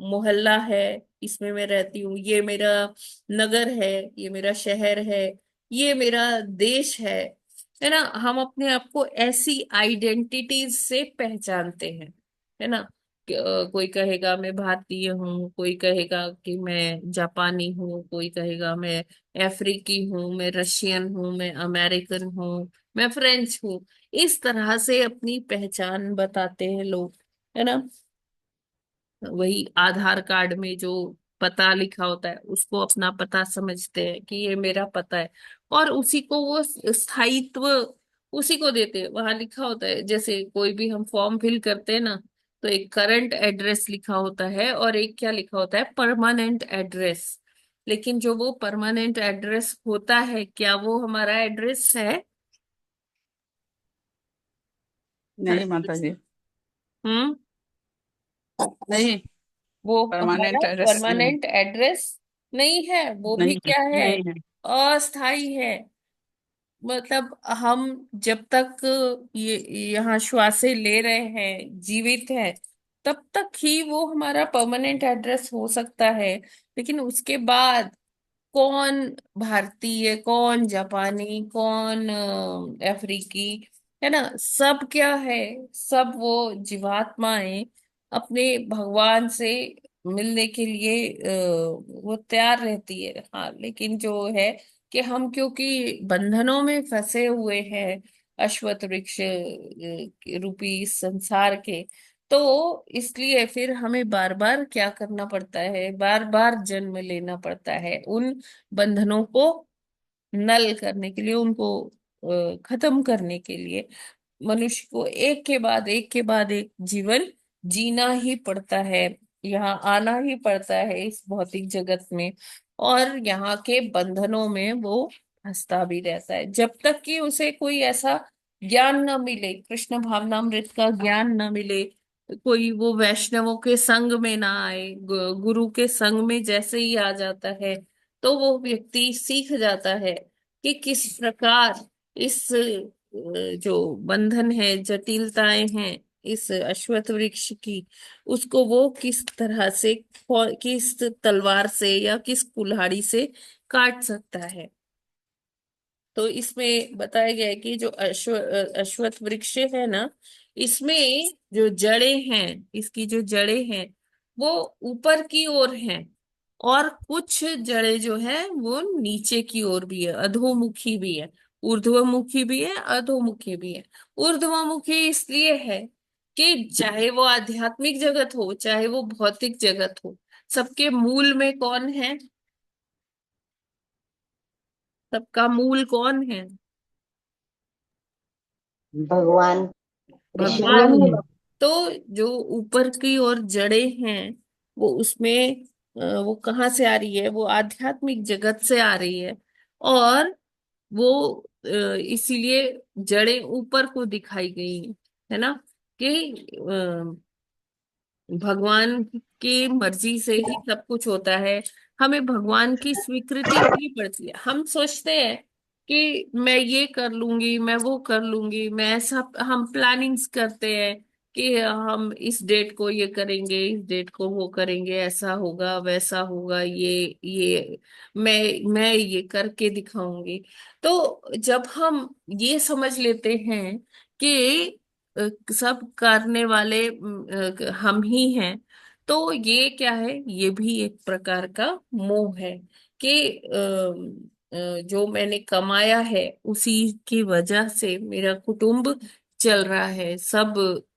मोहल्ला है, इसमें मैं रहती हूँ, ये मेरा नगर है, ये मेरा शहर है, ये मेरा देश है ना। हम अपने आप को ऐसी आइडेंटिटीज से पहचानते हैं, है ना। कोई कहेगा मैं भारतीय हूँ, कोई कहेगा कि मैं जापानी हूँ, कोई कहेगा मैं अफ्रीकी हूँ, मैं रशियन हूँ, मैं अमेरिकन हूँ, मैं फ्रेंच हूँ। इस तरह से अपनी पहचान बताते हैं लोग, है ना। वही आधार कार्ड में जो पता लिखा होता है उसको अपना पता समझते हैं कि ये मेरा पता है, और उसी को वो स्थायित्व उसी को देते हैं। वहां लिखा होता है, जैसे कोई भी हम फॉर्म फिल करते हैं ना, तो एक करंट एड्रेस लिखा होता है और एक क्या लिखा होता है, परमानेंट एड्रेस। लेकिन जो वो परमानेंट एड्रेस होता है, क्या वो हमारा एड्रेस है? नहीं माता जी, हम्म। नहीं, वो परमानेंट हमारा एड्रेस नहीं है। परमानेंट एड्रेस नहीं है, वो भी नहीं है, क्या है, नहीं है। अस्थाई है। मतलब हम जब तक ये यहाँ श्वासें ले रहे हैं, जीवित है, तब तक ही वो हमारा परमानेंट एड्रेस हो सकता है। लेकिन उसके बाद कौन भारतीय, कौन जापानी, कौन अफ्रीकी, है ना, सब क्या है, सब वो जीवात्माएं अपने भगवान से मिलने के लिए वो तैयार रहती है। हाँ, लेकिन जो है कि हम क्योंकि बंधनों में फंसे हुए हैं, अश्वत्थ वृक्ष रूपी इस संसार के, तो इसलिए फिर हमें बार बार क्या करना पड़ता है, बार बार जन्म लेना पड़ता है उन बंधनों को नल करने के लिए, उनको खत्म करने के लिए। मनुष्य को एक के बाद एक के बाद एक जीवन जीना ही पड़ता है, यहाँ आना ही पड़ता है इस भौतिक जगत में, और यहाँ के बंधनों में वो फंसता भी रहता है जब तक कि उसे कोई ऐसा ज्ञान न मिले, कृष्ण भावनामृत का ज्ञान न मिले, कोई वो वैष्णवों के संग में ना आए, गुरु के संग में जैसे ही आ जाता है, तो वो व्यक्ति सीख जाता है कि किस प्रकार इस जो बंधन है, जटिलताएं हैं इस अश्वत्थ वृक्ष की, उसको वो किस तरह से, किस तलवार से या किस कुल्हाड़ी से काट सकता है। तो इसमें बताया गया है कि जो अश्वत्थ वृक्ष है ना, इसमें जो जड़ें हैं, इसकी जो जड़ें हैं वो ऊपर की ओर हैं, और कुछ जड़ें जो है वो नीचे की ओर भी है, अधोमुखी भी है, ऊर्ध्वमुखी भी है, अधोमुखी भी है। ऊर्ध्वमुखी इसलिए है कि चाहे वो आध्यात्मिक जगत हो, चाहे वो भौतिक जगत हो, सबके मूल में कौन है, सबका मूल कौन है? भगवान कृष्ण भगवान ही है। तो जो ऊपर की ओर जड़ें हैं वो उसमें वो कहाँ से आ रही है, वो आध्यात्मिक जगत से आ रही है। और वो इसीलिए जड़ें ऊपर को दिखाई गई हैं, है ना, कि भगवान की मर्जी से ही सब कुछ होता है। हमें भगवान की स्वीकृति लेनी पड़ती है। हम सोचते हैं कि मैं ये कर लूंगी, मैं वो कर लूंगी, मैं ऐसा, हम प्लानिंग्स करते हैं कि हम इस डेट को ये करेंगे, इस डेट को वो करेंगे, ऐसा होगा, वैसा होगा, ये मैं ये करके दिखाऊंगी। तो जब हम ये समझ लेते हैं कि सब करने वाले हम ही हैं, तो ये क्या है, ये भी एक प्रकार का मोह है कि जो मैंने कमाया है उसी की वजह से मेरा कुटुंब चल रहा है, सब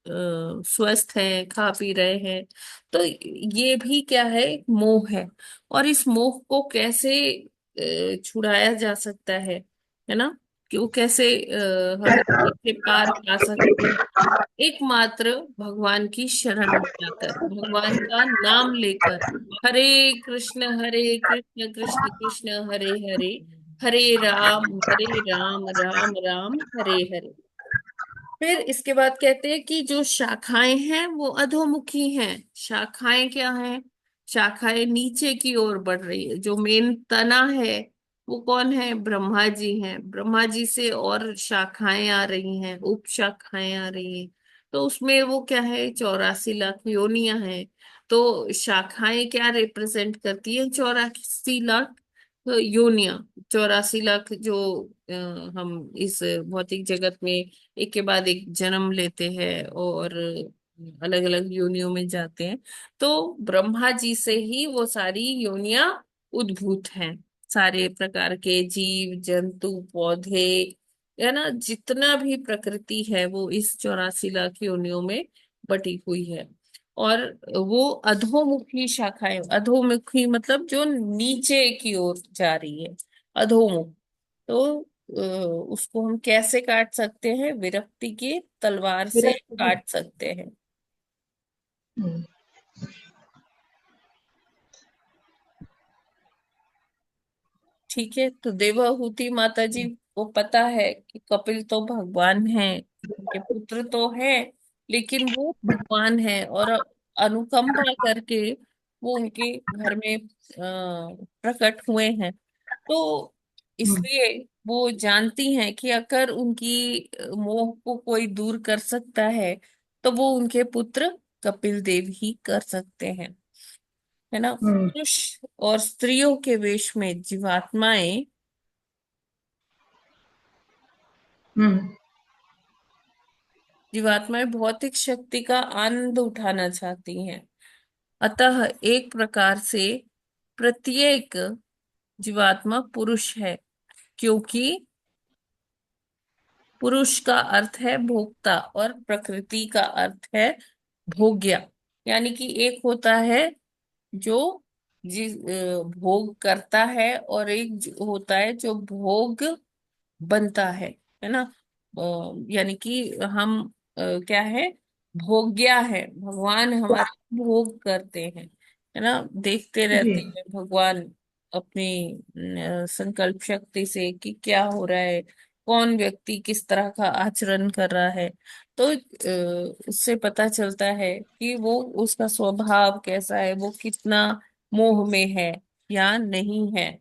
स्वस्थ हैं, खा पी रहे हैं। तो ये भी क्या है, एक मोह है। और इस मोह को कैसे छुड़ाया जा सकता है ना, कि वो कैसे हम इससे पार पा सकते हैं? एकमात्र भगवान की शरण में जाकर, भगवान का नाम लेकर, हरे कृष्ण कृष्ण कृष्ण हरे हरे, हरे राम राम राम हरे हरे। फिर इसके बाद कहते हैं कि जो शाखाएं हैं वो अधोमुखी हैं। शाखाएं क्या हैं? शाखाएं नीचे की ओर बढ़ रही है। जो मेन तना है वो कौन है? ब्रह्मा जी हैं। ब्रह्मा जी से और शाखाएं आ रही हैं, उप शाखाएं आ रही हैं। तो उसमें वो क्या है, 84 लाख योनियां हैं। तो शाखाएं क्या रिप्रेजेंट करती है? 84 लाख योनियां। 84 लाख जो हम इस भौतिक जगत में एक के बाद एक जन्म लेते हैं और अलग अलग योनियों में जाते हैं। तो ब्रह्मा जी से ही वो सारी योनियां उद्भूत हैं। सारे प्रकार के जीव जंतु पौधे, है ना, जितना भी प्रकृति है वो इस 84 लाख योनियों में बटी हुई है। और वो अधोमुखी शाखाएं, अधोमुखी मतलब जो नीचे की ओर जा रही है, अधोमुख। तो उसको हम कैसे काट सकते हैं? विरक्ति की तलवार से विरक्ति। काट सकते हैं। हम्म। ठीक है, तो देवहूति माता जी को पता है कि कपिल तो भगवान है, उनके पुत्र तो है, लेकिन वो भगवान है, और अनुकंपा करके वो उनके घर में प्रकट हुए हैं। तो इसलिए वो जानती हैं कि अगर उनकी मोह को कोई दूर कर सकता है तो वो उनके पुत्र कपिल देव ही कर सकते हैं, है ना। पुरुष और स्त्रियों के वेश में जीवात्माएं जीवात्माएं भौतिक शक्ति का आनंद उठाना चाहती हैं। अतः एक प्रकार से प्रत्येक जीवात्मा पुरुष है, क्योंकि पुरुष का अर्थ है भोक्ता और प्रकृति का अर्थ है भोग्या। यानी कि एक होता है जो भोग करता है, और एक होता है जो भोग बनता है ना। यानी कि हम क्या है, भोग्या है, भगवान हमारा भोग करते हैं, है ना। देखते रहते हैं भगवान अपनी संकल्प शक्ति से कि क्या हो रहा है, कौन व्यक्ति किस तरह का आचरण कर रहा है। तो उससे पता चलता है कि वो उसका स्वभाव कैसा है, वो कितना मोह में है या नहीं है।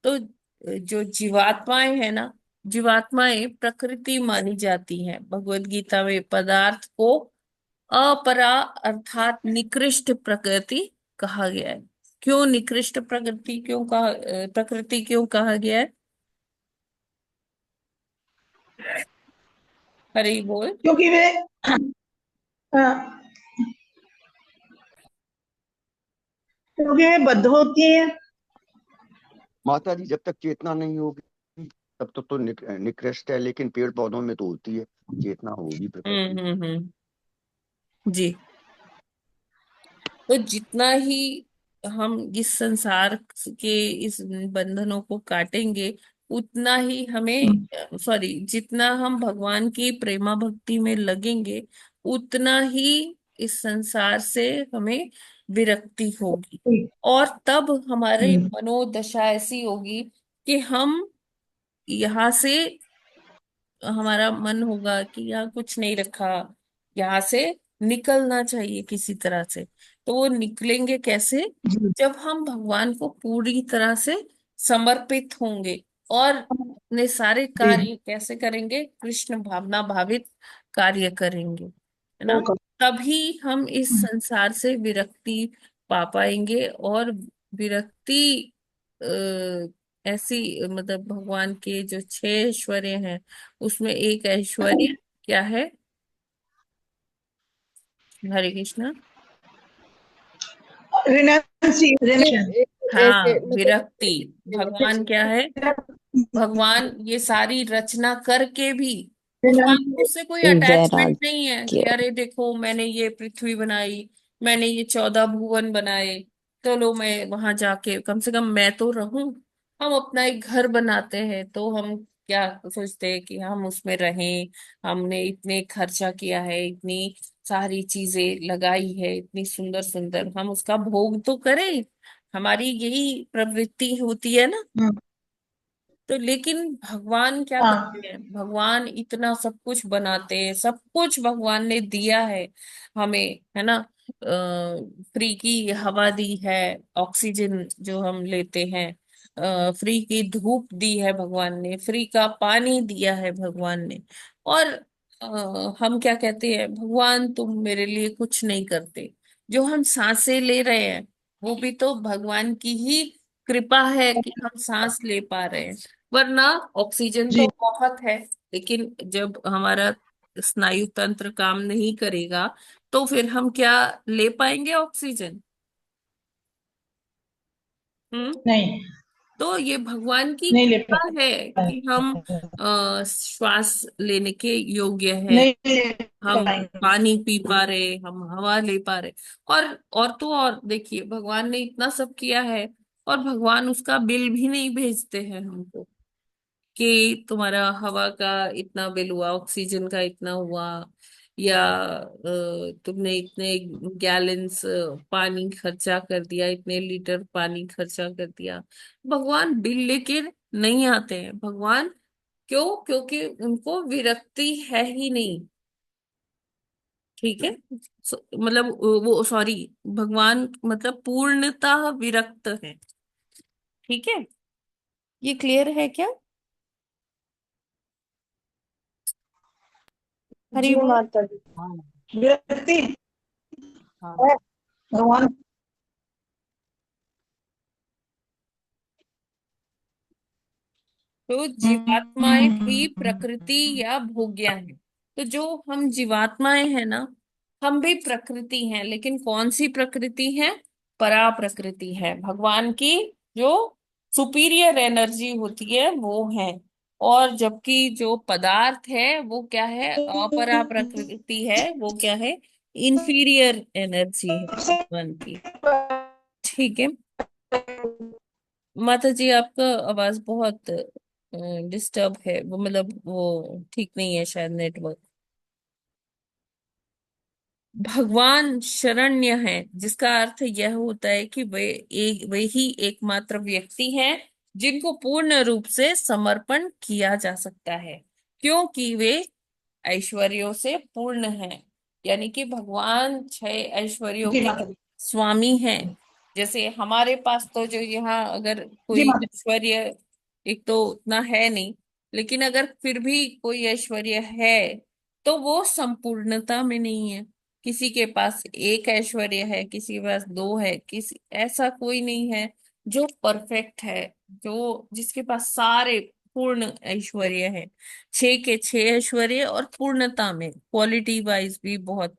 तो जो जीवात्माएं है ना, जीवात्माएं प्रकृति मानी जाती हैं। भगवत गीता में पदार्थ को अपरा अर्थात निकृष्ट प्रकृति कहा गया है। क्यों निकृष्ट प्रकृति क्यों कहा गया है? हरि बोल। क्योंकि वे क्योंकि वे बद्ध होती हैं। माता जी, जब तक चेतना नहीं होगी तब तक तो निकृष्ट है, लेकिन पेड़ पौधों में तो होती है चेतना, होगी प्रकृति। जी। तो जितना ही हम इस संसार के इस बंधनों को काटेंगे, उतना ही हमें, सॉरी, जितना हम भगवान की प्रेमा भक्ति में लगेंगे, उतना ही इस संसार से हमें विरक्ति होगी। और तब हमारी मनोदशा ऐसी होगी कि हम यहाँ से, हमारा मन होगा कि यहाँ कुछ नहीं रखा, यहाँ से निकलना चाहिए किसी तरह से। तो वो निकलेंगे कैसे? जब हम भगवान को पूरी तरह से समर्पित होंगे, और अपने सारे कार्य कैसे करेंगे? कृष्ण भावना भावित कार्य करेंगे, है ना। तभी हम इस संसार से विरक्ति पा पाएंगे। और विरक्ति ऐसी, मतलब भगवान के जो 6 ऐश्वर्य हैं उसमें एक ऐश्वर्य क्या है? हरे कृष्ण। रिनंसिएशन। हाँ, विरक्ति। भगवान क्या है? भगवान ये सारी रचना करके भी, भगवान को उससे कोई अटैचमेंट नहीं है कि अरे देखो मैंने ये पृथ्वी बनाई, मैंने ये 14 भुवन बनाए, चलो मैं वहां जाके कम से कम मैं तो रहूं। हम अपना एक घर बनाते हैं तो हम क्या सोचते हैं कि हम उसमें रहें, हमने इतने खर्चा किया है, इतनी सारी चीजें लगाई है, इतनी सुंदर सुंदर, हम उसका भोग तो करें। हमारी यही प्रवृत्ति होती है ना। तो लेकिन भगवान क्या करते हैं? भगवान इतना सब कुछ बनाते हैं, सब कुछ भगवान ने दिया है हमें, है ना। फ्री की हवा दी है, ऑक्सीजन जो हम लेते हैं, फ्री की धूप दी है भगवान ने, फ्री का पानी दिया है भगवान ने। और हम क्या कहते हैं? भगवान तुम मेरे लिए कुछ नहीं करते। जो हम सांसें ले रहे हैं वो भी तो भगवान की ही कृपा है कि हम सांस ले पा रहे हैं। वरना ऑक्सीजन तो बहुत है, लेकिन जब हमारा स्नायु तंत्र काम नहीं करेगा तो फिर हम क्या ले पाएंगे ऑक्सीजन? नहीं, तो ये भगवान की नहीं ले कृपा है कि हम पाएंगे। श्वास लेने के योग्य है, नहीं ले हम पाएंगे। पानी पी पा रहे, हम हवा ले पा रहे। और तो और देखिए, भगवान ने इतना सब किया है, और भगवान उसका बिल भी नहीं भेजते हैं हमको कि तुम्हारा हवा का इतना बिल हुआ, ऑक्सीजन का इतना हुआ, या तुमने इतने गैलेंस पानी खर्चा कर दिया, इतने लीटर पानी खर्चा कर दिया। भगवान बिल लेके नहीं आते हैं। भगवान क्यों? क्योंकि उनको विरक्ति है ही नहीं। ठीक है। मतलब वो सॉरी, भगवान मतलब पूर्णतः विरक्त है। ठीक है, ये क्लियर है क्या? हरि जी बोल। माता जी। हाँ व्यक्ति हाँ है भगवान। तो जीवात्माएं भी प्रकृति या भोग्या है। तो जो हम जीवात्माएं हैं ना, हम भी प्रकृति हैं, लेकिन कौन सी प्रकृति है? परा प्रकृति है, भगवान की जो सुपीरियर एनर्जी होती है वो है। और जबकि जो पदार्थ है वो क्या है? अपरा प्रकृति है। वो क्या है? इंफीरियर एनर्जी है भगवान की। ठीक है। माता जी, आपका आवाज बहुत डिस्टर्ब है, वो मतलब वो ठीक नहीं है शायद नेटवर्क। भगवान शरण्य है, जिसका अर्थ यह होता है कि वे ही एकमात्र व्यक्ति हैं जिनको पूर्ण रूप से समर्पण किया जा सकता है, क्योंकि वे ऐश्वर्यों से पूर्ण हैं। यानी कि भगवान 6 ऐश्वर्यों जी के माता जी। स्वामी हैं। जैसे हमारे पास तो जो यहाँ अगर जी कोई माता ऐश्वर्य, एक तो उतना है नहीं, लेकिन अगर फिर भी कोई ऐश्वर्य है तो वो संपूर्णता में नहीं है। किसी के पास एक ऐश्वर्य है, किसी के पास दो है, किसी ऐसा कोई नहीं है जो परफेक्ट है, जो जिसके पास सारे पूर्ण ऐश्वर्य है। 6 के 6 ऐश्वर्य और पूर्णता में क्वालिटी वाइज भी बहुत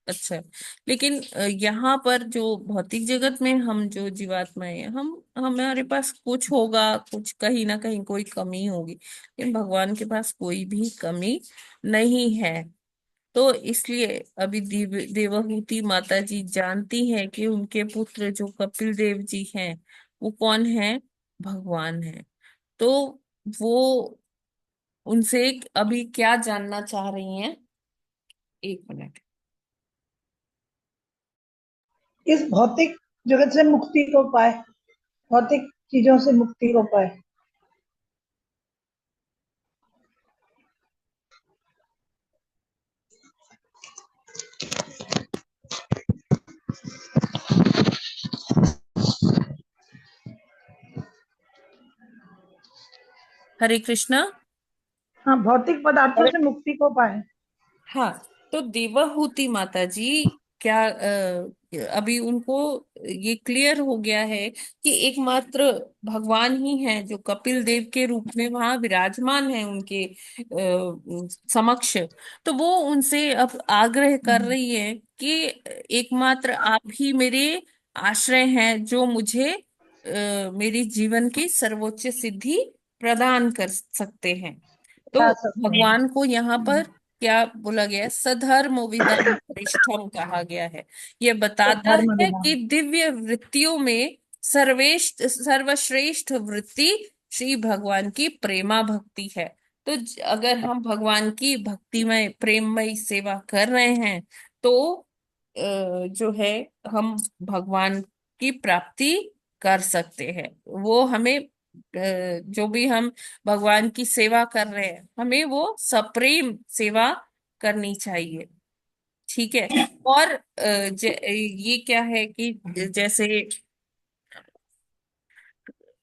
अच्छा है। लेकिन यहाँ पर जो भौतिक जगत में हम जो जीवात्माएं हैं, हम हमारे पास कुछ होगा, कुछ कहीं ना कहीं कोई कमी होगी, लेकिन भगवान के पास कोई भी कमी नहीं है। तो इसलिए अभी देवहूति माता जी जानती हैं कि उनके पुत्र जो कपिल देव जी हैं वो कौन है? भगवान है। तो वो उनसे अभी क्या जानना चाह रही हैं? 1 मिनट। इस भौतिक जगत से मुक्ति को पाए, भौतिक चीजों से मुक्ति को पाए। हरे कृष्णा। हाँ, भौतिक पदार्थों से मुक्ति को पाए। हाँ, तो देवहूति माता जी क्या अभी उनको ये क्लियर हो गया है कि एकमात्र भगवान ही है जो कपिल देव के रूप में वहां विराजमान है उनके समक्ष। तो वो उनसे अब आग्रह कर रही है कि एकमात्र आप ही मेरे आश्रय हैं जो मुझे मेरी जीवन की सर्वोच्च सिद्धि प्रदान कर सकते हैं। तो जा सकते हैं। भगवान को यहाँ पर क्या बोला गया है? सधर्म विदम वरिष्ठम कहा गया है। ये तो बताता धर्म है विधान। कि दिव्य वृत्तियों में सर्वश्रेष्ठ वृत्ति श्री भगवान की प्रेमा भक्ति है। तो अगर हम भगवान की भक्तिमय प्रेममय सेवा कर रहे हैं तो जो है हम भगवान की प्राप्ति कर सकते हैं। वो हमें जो भी हम भगवान की सेवा कर रहे हैं, हमें वो सप्रेम सेवा करनी चाहिए। ठीक है। और ये क्या है कि जैसे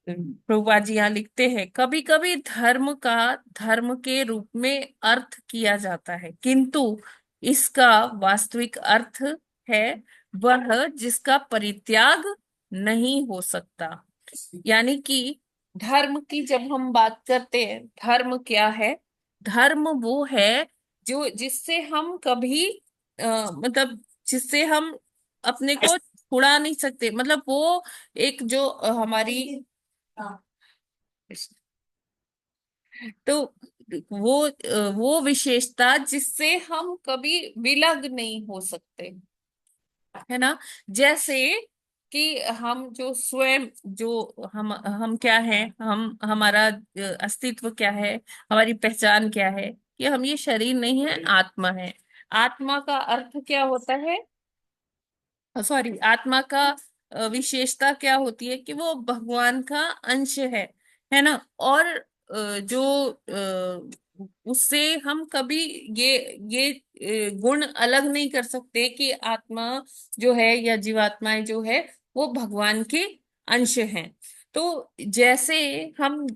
प्रभुपाद जी यहाँ लिखते हैं, कभी कभी धर्म का धर्म के रूप में अर्थ किया जाता है, किंतु इसका वास्तविक अर्थ है वह जिसका परित्याग नहीं हो सकता। यानी कि धर्म की जब हम बात करते हैं, धर्म क्या है? धर्म वो है जो जिससे हम कभी मतलब जिससे हम अपने को छुड़ा नहीं सकते। मतलब वो एक जो हमारी तो वो विशेषता जिससे हम कभी विलग नहीं हो सकते, है ना। जैसे कि हम जो स्वयं जो हम क्या है, हम हमारा अस्तित्व क्या है, हमारी पहचान क्या है, कि हम ये शरीर नहीं है, आत्मा है। आत्मा का अर्थ क्या होता है, सॉरी, आत्मा का विशेषता क्या होती है कि वो भगवान का अंश है ना। और जो उससे हम कभी ये गुण अलग नहीं कर सकते कि आत्मा जो है या जीवात्माएं जो है वो भगवान के अंश हैं। तो जैसे हम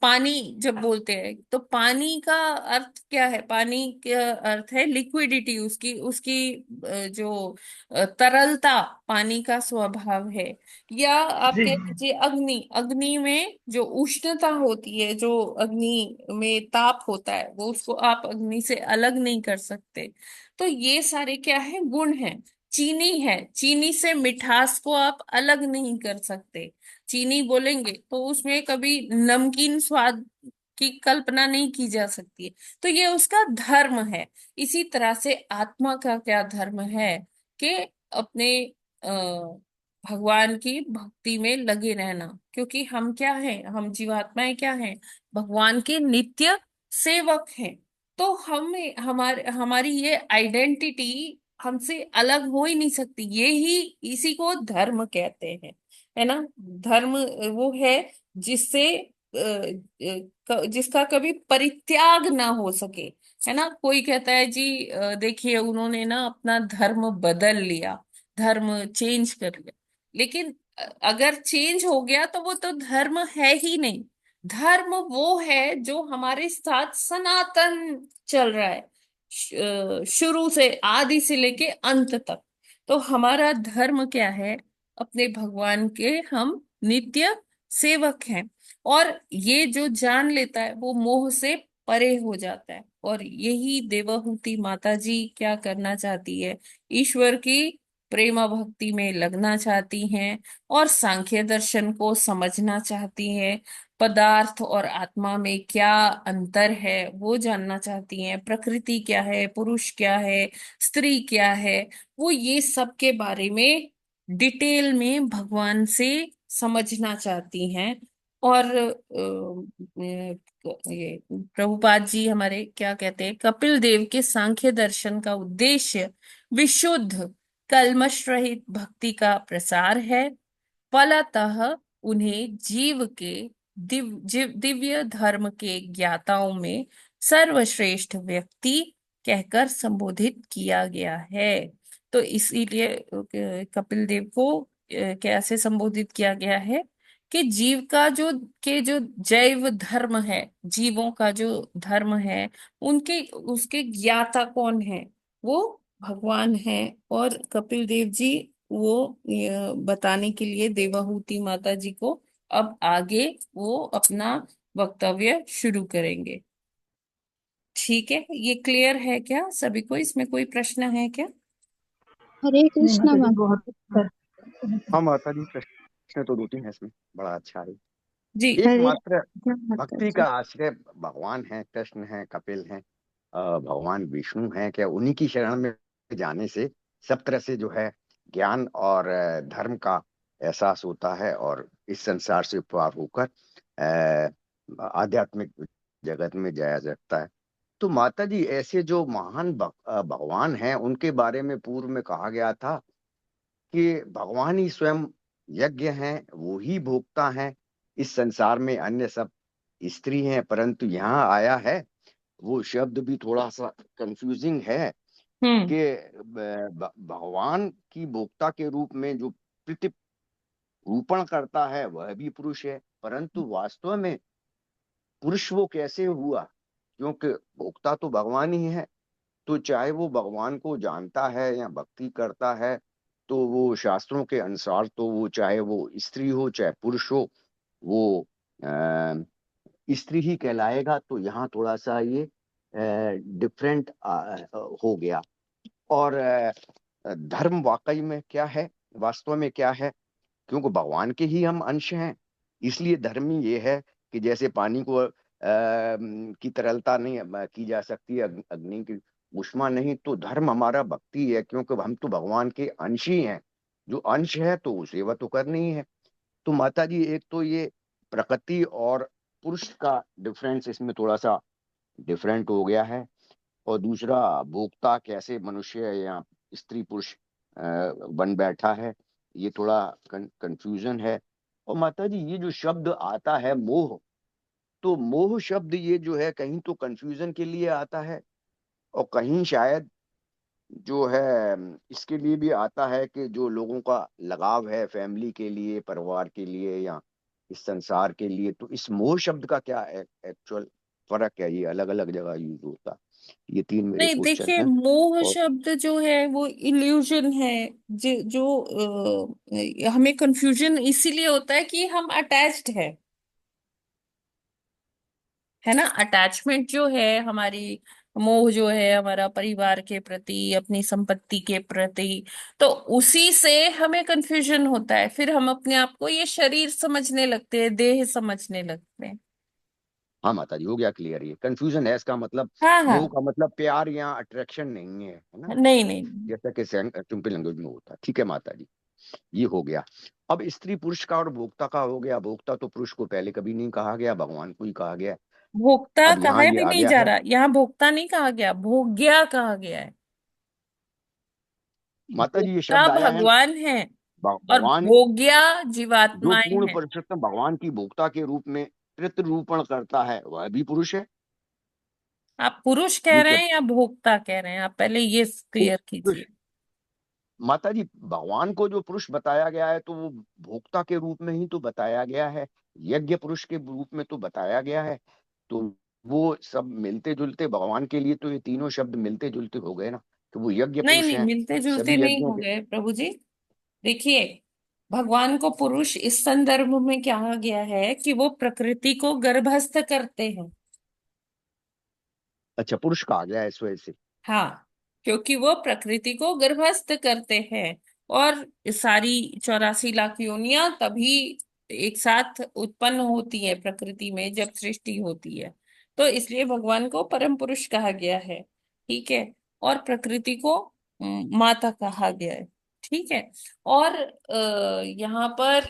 पानी जब बोलते हैं तो पानी का अर्थ क्या है, पानी का अर्थ है लिक्विडिटी, उसकी उसकी जो तरलता पानी का स्वभाव है। या आप जी कह लीजिए अग्नि, अग्नि में जो उष्णता होती है, जो अग्नि में ताप होता है, वो उसको आप अग्नि से अलग नहीं कर सकते। तो ये सारे क्या है, गुण हैं। चीनी है, चीनी से मिठास को आप अलग नहीं कर सकते। चीनी बोलेंगे तो उसमें कभी नमकीन स्वाद की कल्पना नहीं की जा सकती है। तो ये उसका धर्म है। इसी तरह से आत्मा का क्या धर्म है कि अपने भगवान की भक्ति में लगे रहना। क्योंकि हम क्या हैं, हम जीवात्माएं क्या हैं, भगवान के नित्य सेवक हैं। तो हम हमारे हमारी ये आइडेंटिटी हमसे अलग हो ही नहीं सकती। ये ही, इसी को धर्म कहते हैं, है ना। धर्म वो है जिससे जिसका कभी परित्याग ना हो सके, है ना। कोई कहता है जी देखिए उन्होंने ना अपना धर्म बदल लिया, धर्म चेंज कर लिया। लेकिन अगर चेंज हो गया तो वो तो धर्म है ही नहीं। धर्म वो है जो हमारे साथ सनातन चल रहा है, शुरू से, आदि से लेके अंत तक। तो हमारा धर्म क्या है, अपने भगवान के हम नित्य सेवक हैं। और ये जो जान लेता है वो मोह से परे हो जाता है। और यही देवहूति माता जी क्या करना चाहती है, ईश्वर की प्रेम भक्ति में लगना चाहती हैं और सांख्य दर्शन को समझना चाहती हैं। पदार्थ और आत्मा में क्या अंतर है वो जानना चाहती हैं। प्रकृति क्या है, पुरुष क्या है, स्त्री क्या है, वो ये सब के बारे में डिटेल में भगवान से समझना चाहती हैं। और ये प्रभुपाद जी हमारे क्या कहते हैं, कपिल देव के सांख्य दर्शन का उद्देश्य विशुद्ध कल्मश रहित भक्ति का प्रसार है। फलतः उन्हें जीव के दिव्य धर्म के ज्ञाताओं में सर्वश्रेष्ठ व्यक्ति कहकर संबोधित किया गया है। तो इसीलिए कपिल देव को कैसे संबोधित किया गया है कि जीव का जो जैव धर्म है, जीवों का जो धर्म है, उनके उसके ज्ञाता कौन है, वो भगवान है। और कपिल देव जी वो बताने के लिए देवाहूति माता जी को अब आगे वो अपना वक्तव्य शुरू करेंगे। ठीक है, ये क्लियर है क्या सभी को, इसमें कोई प्रश्न है क्या? हरे नहीं कृष्णा माता जी, माता। बहुत अच्छा। हाँ माता जी, प्रश्न तो 2-3 है इसमें, बड़ा अच्छा है। जी। एकमात्र माता भक्ति जी। का आश्रय भगवान है, कृष्ण है, कपिल है, भगवान विष्णु है। क्या उन्हीं की शरण में जाने से सब तरह से जो है ज्ञान और धर्म का एहसास होता है और इस संसार से पार होकर आध्यात्मिक जगत में जाया जाता है। तो माता जी, ऐसे जो महान भगवान हैं उनके बारे में पूर्व में कहा गया था कि भगवान ही स्वयं यज्ञ हैं, वो ही भोक्ता हैं, इस संसार में अन्य सब स्त्री हैं। परंतु यहाँ आया है, वो शब्द भी थोड़ा सा कंफ्यूजिंग है कि भगवान की भोक्ता के रूप में जो प्रतिरूपण करता है वह भी पुरुष है, परंतु वास्तव में पुरुष वो कैसे हुआ, क्योंकि भोक्ता तो भगवान ही है। तो चाहे वो भगवान को जानता है या भक्ति करता है, तो वो शास्त्रों के अनुसार तो वो चाहे वो स्त्री हो चाहे पुरुष हो, वो स्त्री ही कहलाएगा। तो यहाँ थोड़ा सा ये डिफरेंट हो गया। और धर्म वाकई में क्या है, वास्तव में क्या है, क्योंकि भगवान के ही हम अंश हैं, इसलिए धर्म ही ये है कि जैसे पानी को की तरलता नहीं की जा सकती, अग्नि की ऊष्मा नहीं, तो धर्म हमारा भक्ति है, क्योंकि हम तो भगवान के अंश ही हैं। जो अंश है तो सेवा तो करनी ही है। तो माता जी, एक तो ये प्रकृति और पुरुष का डिफरेंस इसमें थोड़ा सा डिफरेंट हो गया है। और दूसरा भोक्ता कैसे मनुष्य या स्त्री पुरुष बन बैठा है, ये थोड़ा कंफ्यूजन है। और माता जी ये जो शब्द आता है मोह, तो मोह शब्द ये जो है कहीं तो कंफ्यूजन के लिए आता है और कहीं शायद जो है इसके लिए भी आता है कि जो लोगों का लगाव है फैमिली के लिए, परिवार के लिए या इस संसार के लिए। तो इस मोह शब्द का क्या एक्चुअल फर्क है? ये अलग अलग जगह यूज होता है। ये तीन मेरे नहीं, क्वेश्चन देखिए, हैं। मोह और शब्द जो है वो इल्यूजन है। जो हमें कंफ्यूजन इसीलिए होता है कि हम अटैच्ड है ना। अटैचमेंट जो है हमारी, मोह जो है हमारा परिवार के प्रति, अपनी संपत्ति के प्रति, तो उसी से हमें कंफ्यूजन होता है। फिर हम अपने आप को ये शरीर समझने लगते हैं, देह समझने लगते हैं। हाँ माता जी, हो गया क्लियर। ये कंफ्यूजन है, इसका मतलब हाँ मोह हाँ। का मतलब प्यार या अट्रैक्शन नहीं है ना, नहीं नहीं। जैसा कि सिंपल लैंग्वेज में होता है। ठीक है माता जी, ये हो गया। अब स्त्री पुरुष का और भोक्ता का हो गया। भोक्ता तो पुरुष को पहले कभी नहीं कहा गया, भगवान को ही कहा गया। भोक्ता अब यहाँ कहा ये भी आ नहीं गया जा है। रहा, यहाँ भोक्ता नहीं कहा गया, भोग्या कहा गया है। माता जी ये भोक्ता शब्द आया है भगवान है और भगवान भोग्या जो जीवात्माएं पूर्ण हैं। पुरुषोत्तम भगवान की भोक्ता के रूप में पितृरूपण करता है, वह भी पुरुष है। आप पुरुष कह ये रहे क्या हैं या भोक्ता कह रहे हैं? आप पहले ये क्लियर पुरुष? कीजिए। माता जी भगवान को जो पुरुष बताया गया है तो वो भोक्ता के रूप में ही तो बताया गया है, यज्ञ पुरुष के रूप में तो बताया गया है। तो वो सब मिलते जुलते भगवान के लिए तो ये तीनों शब्द मिलते जुलते हो गए ना, तो वो यज्ञ नहीं पुरुष नहीं, हैं मिलते जुलते सभी नहीं यज्ञों हो के। गए प्रभु जी। देखिए, भगवान को पुरुष इस संदर्भ में कहा गया है कि वो प्रकृति को गर्भस्थ करते हैं। अच्छा, पुरुष कहा गया है इस वजह से। हाँ, क्योंकि वो प्रकृति को गर्भस्थ करते हैं। और सारी 84 लाख योनियां तभी एक साथ उत्पन्न होती है प्रकृति में जब सृष्टि होती है। तो इसलिए भगवान को परम पुरुष कहा गया है। ठीक है। और प्रकृति को माता कहा गया है। ठीक है। और यहाँ पर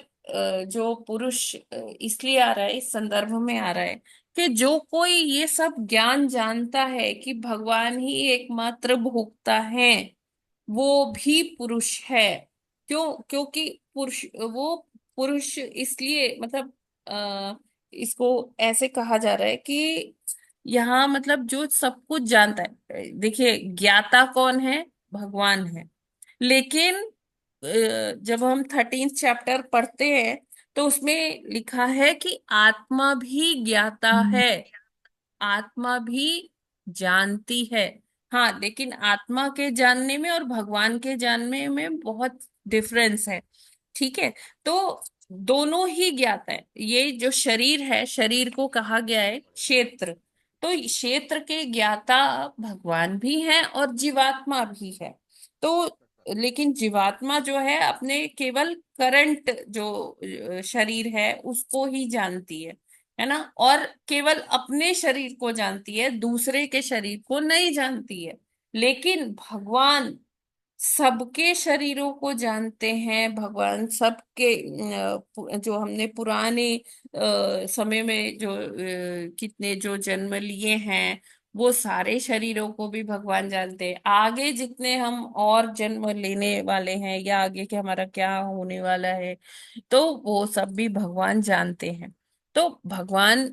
जो पुरुष इसलिए आ रहा है, इस संदर्भ में आ रहा है कि जो कोई ये सब ज्ञान जानता है कि भगवान ही एकमात्र भोक्ता है, वो भी पुरुष है। क्यों? क्योंकि पुरुष, वो पुरुष इसलिए मतलब इसको ऐसे कहा जा रहा है कि यहाँ मतलब जो सब कुछ जानता है। देखिए, ज्ञाता कौन है? भगवान है। लेकिन जब हम 13th चैप्टर पढ़ते हैं तो उसमें लिखा है कि आत्मा भी ज्ञाता है, आत्मा भी जानती है। हाँ, लेकिन आत्मा के जानने में और भगवान के जानने में बहुत डिफरेंस है। ठीक है। तो दोनों ही ज्ञात है। ये जो शरीर है, शरीर को कहा गया है क्षेत्र। तो क्षेत्र के ज्ञाता भगवान भी हैं और जीवात्मा भी है। तो लेकिन जीवात्मा जो है अपने केवल करंट जो शरीर है उसको ही जानती है ना। और केवल अपने शरीर को जानती है, दूसरे के शरीर को नहीं जानती है। लेकिन भगवान सबके शरीरों को जानते हैं। भगवान सबके जो हमने पुराने समय में जो कितने जो जन्म लिए हैं, वो सारे शरीरों को भी भगवान जानते हैं। आगे जितने हम और जन्म लेने वाले हैं या आगे के हमारा क्या होने वाला है, तो वो सब भी भगवान जानते हैं। तो भगवान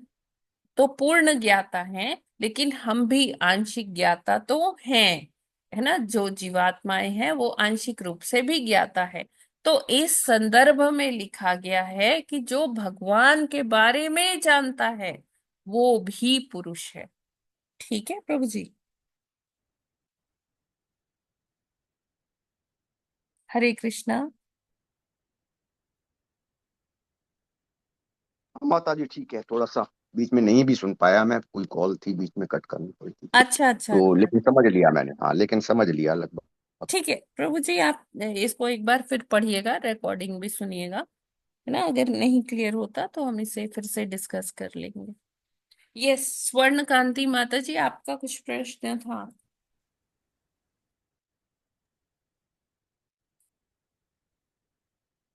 तो पूर्ण ज्ञाता है, लेकिन हम भी आंशिक ज्ञाता तो हैं, है ना। जो जीवात्माएं हैं वो आंशिक रूप से भी ज्ञाता है। तो इस संदर्भ में लिखा गया है कि जो भगवान के बारे में जानता है वो भी पुरुष है। ठीक है प्रभु जी। हरे कृष्णा। माता जी ठीक है, थोड़ा सा बीच में नहीं भी सुन पाया मैं, कोई कॉल थी बीच में कट करनी पड़ी थी। अच्छा अच्छा तो अच्छा। लेकिन समझ लिया मैंने, हाँ लेकिन समझ लिया लगभग। ठीक है प्रभु जी, आप इसको एक बार फिर पढ़िएगा, रिकॉर्डिंग भी सुनिएगा, है ना। अगर नहीं क्लियर होता तो हम इसे फिर से डिस्कस कर लेंगे। ये स्वर्ण कांति माता जी, आपका कुछ प्रश्न था?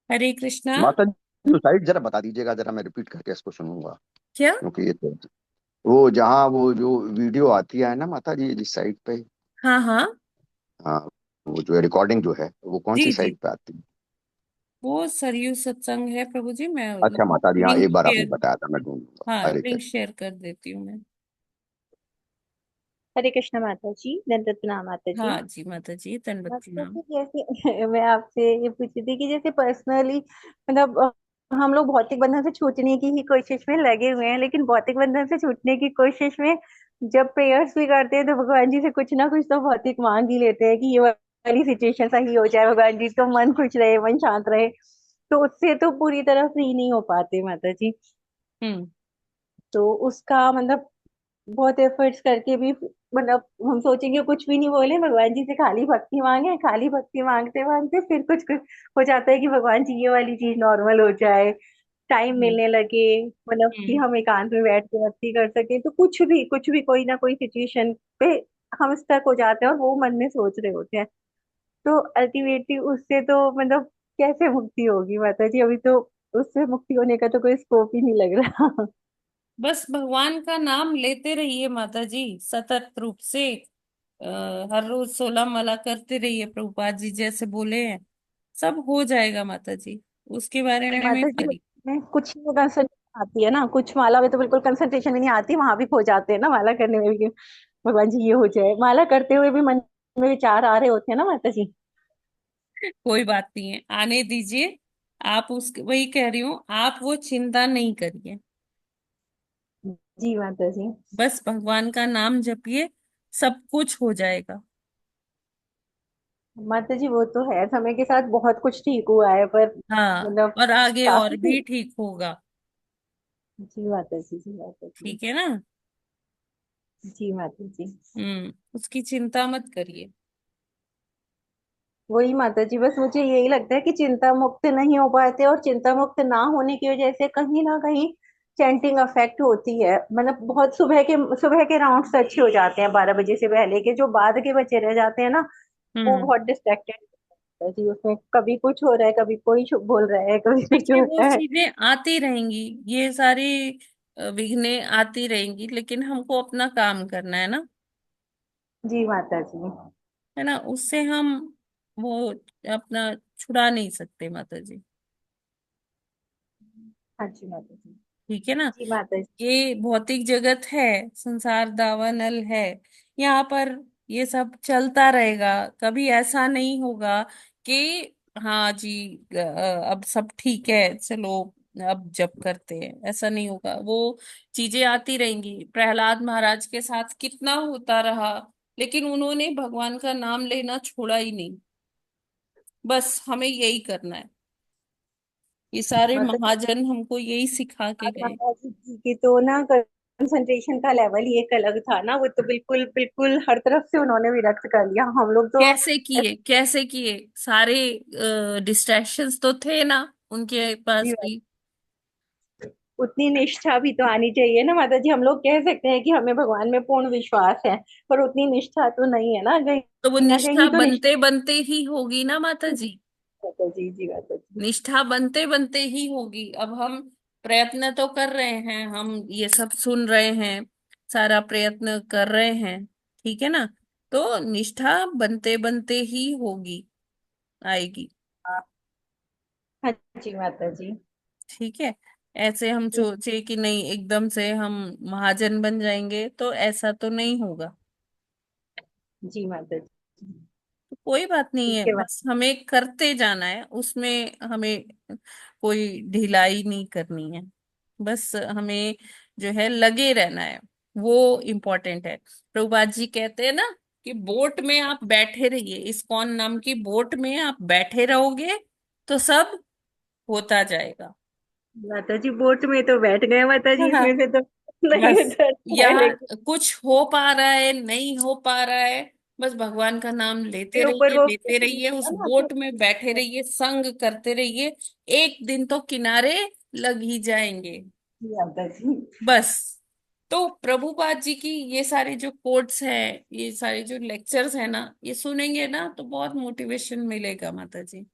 हरे कृष्णा। माता जी साइड जरा बता दीजिएगा, जरा मैं रिपीट करके इसको सुनूंगा, क्या? क्योंकि ये तो वो जहाँ वो जो वीडियो आती है ना माता जी जिस साइट पे, हाँ हाँ। हाँ, वो जो रिकॉर्डिंग जो है वो कौन सी जी जी, साइट पे आती है? वो सरयू सत्संग है प्रभु जी। मैं अच्छा माता जी, हाँ लिंक एक बार आपने शेयर, बताया था, मैं ढूंढूंगा। हाँ हरे लिंक कृष्ण। शेयर कर देती हूँ मैं। हरे कृष्ण माता जी, दंडवत प्रणाम माता जी। हाँ जी माता जी, दंडवत माता प्रणाम। जी जैसे मैं आपसे ये पूछ रही थी कि जैसे पर्सनली मतलब हम लोग भौतिक बंधन से छूटने की ही कोशिश में लगे हुए हैं, लेकिन भौतिक बंधन से छूटने की कोशिश में जब प्रेयर्स भी करते हैं तो भगवान जी से कुछ ना कुछ तो भौतिक मांग ही लेते हैं कि ये वाली सिचुएशन सही हो जाए, भगवान जी तो मन खुश रहे, मन शांत रहे। तो उससे तो पूरी तरह फ्री नहीं हो पाते माता जी। हम्म। तो उसका मतलब बहुत एफर्ट्स करके भी मतलब हम सोचेंगे कुछ भी नहीं बोले, भगवान जी से खाली भक्ति मांगे, खाली भक्ति मांगते मांगते फिर कुछ कुछ हो जाता है कि भगवान जी ये वाली चीज नॉर्मल हो जाए, टाइम हम्म। मिलने लगे, मतलब कि हम्म। हम एकांत में बैठ के भक्ति कर सके। तो कुछ भी कोई ना कोई सिचुएशन पे हम स्टक हो जाते हैं और वो मन में सोच रहे होते हैं। तो अल्टीमेटली उससे तो मतलब कैसे मुक्ति होगी माता जी? अभी तो उससे मुक्ति होने का तो कोई स्कोप ही नहीं लग रहा। बस भगवान का नाम लेते रहिए माता जी, सतत रूप से। हर रोज 16 माला करते रहिए, प्रभुपाद जी जैसे बोले हैं, सब हो जाएगा माता जी। उसके बारे में माता जी करिए। में कुछ नहीं कंसंट्रेशन आती है ना, कुछ माला में तो बिल्कुल कंसंट्रेशन ही नहीं आती, वहां भी खो जाते हैं ना माला करने में भी। भगवान जी ये हो जाए, माला करते हुए भी मन में विचार आ रहे होते हैं ना माता जी। कोई बात नहीं है, आने दीजिए। आप उस वही कह रही हूँ, आप वो चिंता नहीं करिए। जी माता जी। बस भगवान का नाम जपिए, सब कुछ हो जाएगा। माता जी वो तो है, समय के साथ बहुत कुछ ठीक हुआ है, पर हाँ, मतलब और आगे और काफी भी ठीक। ठीक होगा। जी माता जी, जी माता जी। ठीक है ना? जी माता जी। उसकी चिंता मत करिए। वही माता जी, बस मुझे यही लगता है कि चिंता मुक्त नहीं हो पाते, और चिंता मुक्त ना होने की वजह से कहीं ना कहीं चैंटिंग अफेक्ट होती है। मतलब बहुत सुबह के राउंड्स अच्छे हो जाते हैं 12 बजे से पहले के, जो बाद के बचे रह जाते हैं ना वो हम्म। बहुत डिस्ट्रैक्टेड है जी। उसमें कभी कुछ हो रहा है, कभी कोई बोल रहा है, कभी कुछ देखिए, हो वो रहा है। चीजें आती रहेंगी, ये सारी विघ्नें आती रहेंगी, लेकिन हमको अपना काम करना है ना। जी माता जी। है ना? उससे हम वो अपना छुड़ा नहीं सकते माता जी। हाँ जी माता जी। ठीक है ना? जी माता जी। ये भौतिक जगत है, संसार दावानल है, यहाँ पर ये सब चलता रहेगा। कभी ऐसा नहीं होगा कि हाँ जी, अब सब ठीक है, चलो अब जप करते हैं, ऐसा नहीं होगा। वो चीजें आती रहेंगी। प्रहलाद महाराज के साथ कितना होता रहा, लेकिन उन्होंने भगवान का नाम लेना छोड़ा ही नहीं। बस हमें यही करना है। ये सारे माता महाजन हमको यही सिखा के गए। माता जी की तो ना कंसंट्रेशन का लेवल ही एक अलग था ना, वो तो बिल्कुल बिल्कुल हर तरफ से उन्होंने विरक्त कर लिया। हम लोग तो कैसे किए, कैसे किए? सारे डिस्ट्रैक्शंस तो थे ना उनके पास जी, भी। उतनी निष्ठा भी तो आनी चाहिए ना माता जी। हम लोग कह सकते हैं कि हमें भगवान में पूर्ण विश्वास है, पर उतनी निष्ठा तो नहीं है ना, तो वो कहीं ना निष्ठा कहीं तो बनते बनते ही होगी ना माता जी। माता जी। जी माता जी। निष्ठा बनते बनते ही होगी। अब हम प्रयत्न तो कर रहे हैं, हम ये सब सुन रहे हैं, सारा प्रयत्न कर रहे हैं, ठीक है ना? तो निष्ठा बनते बनते ही होगी, आएगी। हाँ जी माता जी। ठीक है। ऐसे हम सोचे कि नहीं एकदम से हम महाजन बन जाएंगे, तो ऐसा तो नहीं होगा। जी माता जी। तो कोई बात नहीं है, ठीक है बस हमें करते जाना है, उसमें हमें कोई ढिलाई नहीं करनी है। बस हमें जो है लगे रहना है, वो इम्पोर्टेंट है। प्रभुपाद जी कहते हैं ना कि बोट में आप बैठे रहिए, इस्कॉन नाम की बोट में आप बैठे रहोगे तो सब होता जाएगा। माता जी, बोट में तो बैठ गए माता जी, इसमें से तो नहीं बस उतरता है, या लेकिन कुछ हो पा रहा है, नहीं हो पा रहा है, बस भगवान का नाम के ऊपर वो लेते रहिए, उस है ना बोट में बैठे रहिए, संग करते रहिए। एक दिन तो किनारे लग ही जाएंगे। माता जी। बस। तो प्रभुपाद जी की ये सारे जो कोट्स हैं, ये सारे जो लेक्चर्स हैं ना, ये सुनेंगे ना तो बहुत मोटिवेशन मिलेगा माता जी।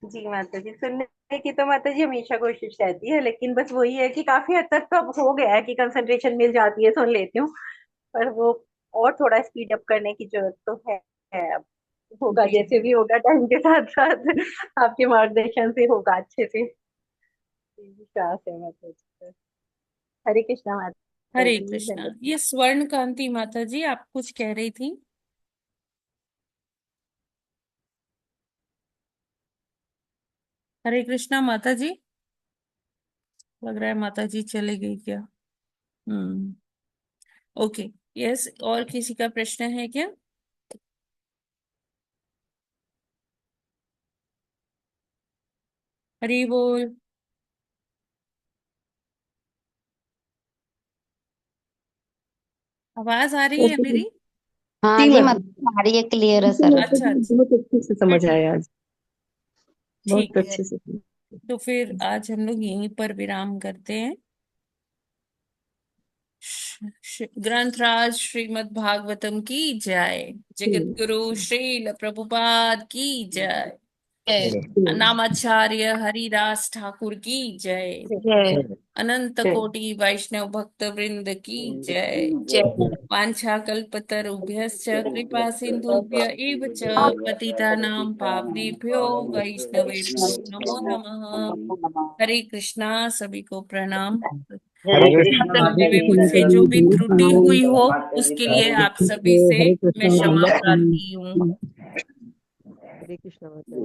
जी माता जी, सुनने की तो माता जी हमेशा कोशिश रहती है, लेकिन बस वही है कि काफी हद तक तो अब हो गया है कि कंसंट्रेशन मिल जाती है, सुन लेती हूँ। पर वो और थोड़ा स्पीड अप करने की जरूरत तो है अब। होगा जैसे भी होगा, टाइम के साथ साथ आपके मार्गदर्शन से होगा अच्छे से। विश्वास है माता जी पर। हरे कृष्णा माता हरे जी, कृष्णा। धन्यवाद। ये स्वर्ण कांति माता जी, आप कुछ कह रही थी? हरे कृष्णा माता जी, लग रहा है माता जी चले गई क्या? हम्म। ओके। यस, और किसी का प्रश्न है क्या? हरि बोल। आवाज आ रही है ओके मेरी? हाँ जी जी माता मतलब आ रही है, क्लियर है जी सर। माता अच्छा जी, अच्छा, बहुत अच्छे से फिर समझ ठीक, आया आज, बहुत ठीक है। अच्छे से। तो फिर आज हम लोग यहीं पर विराम करते हैं। ग्रंथराज श्रीमद् भागवतम की जय। जगत गुरु श्रील प्रभुपाद की जय। नामाचार्य हरिदास ठाकुर की जय। जय अनंत जय कोटि वैष्णव भक्त वृंद की जय। जय वाञ्छा कल्पतरुभ्यश्च कृपा सिन्धुभ्य एव च पतितानां पावनेभ्यो वैष्णवेभ्यो नमो नमः। हरे कृष्णा, सभी को प्रणाम। हरे माता कृष्ण जी में मुझसे जो भी त्रुटि हुई हो उसके लिए आप सभी से हरे कृष्ण मैं क्षमा माता प्रार्थी हूँ। हरे कृष्ण माता जी,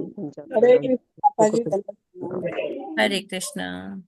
हरे पंचानन कृष्ण माता जी, धन्यवाद। हरे कृष्णा।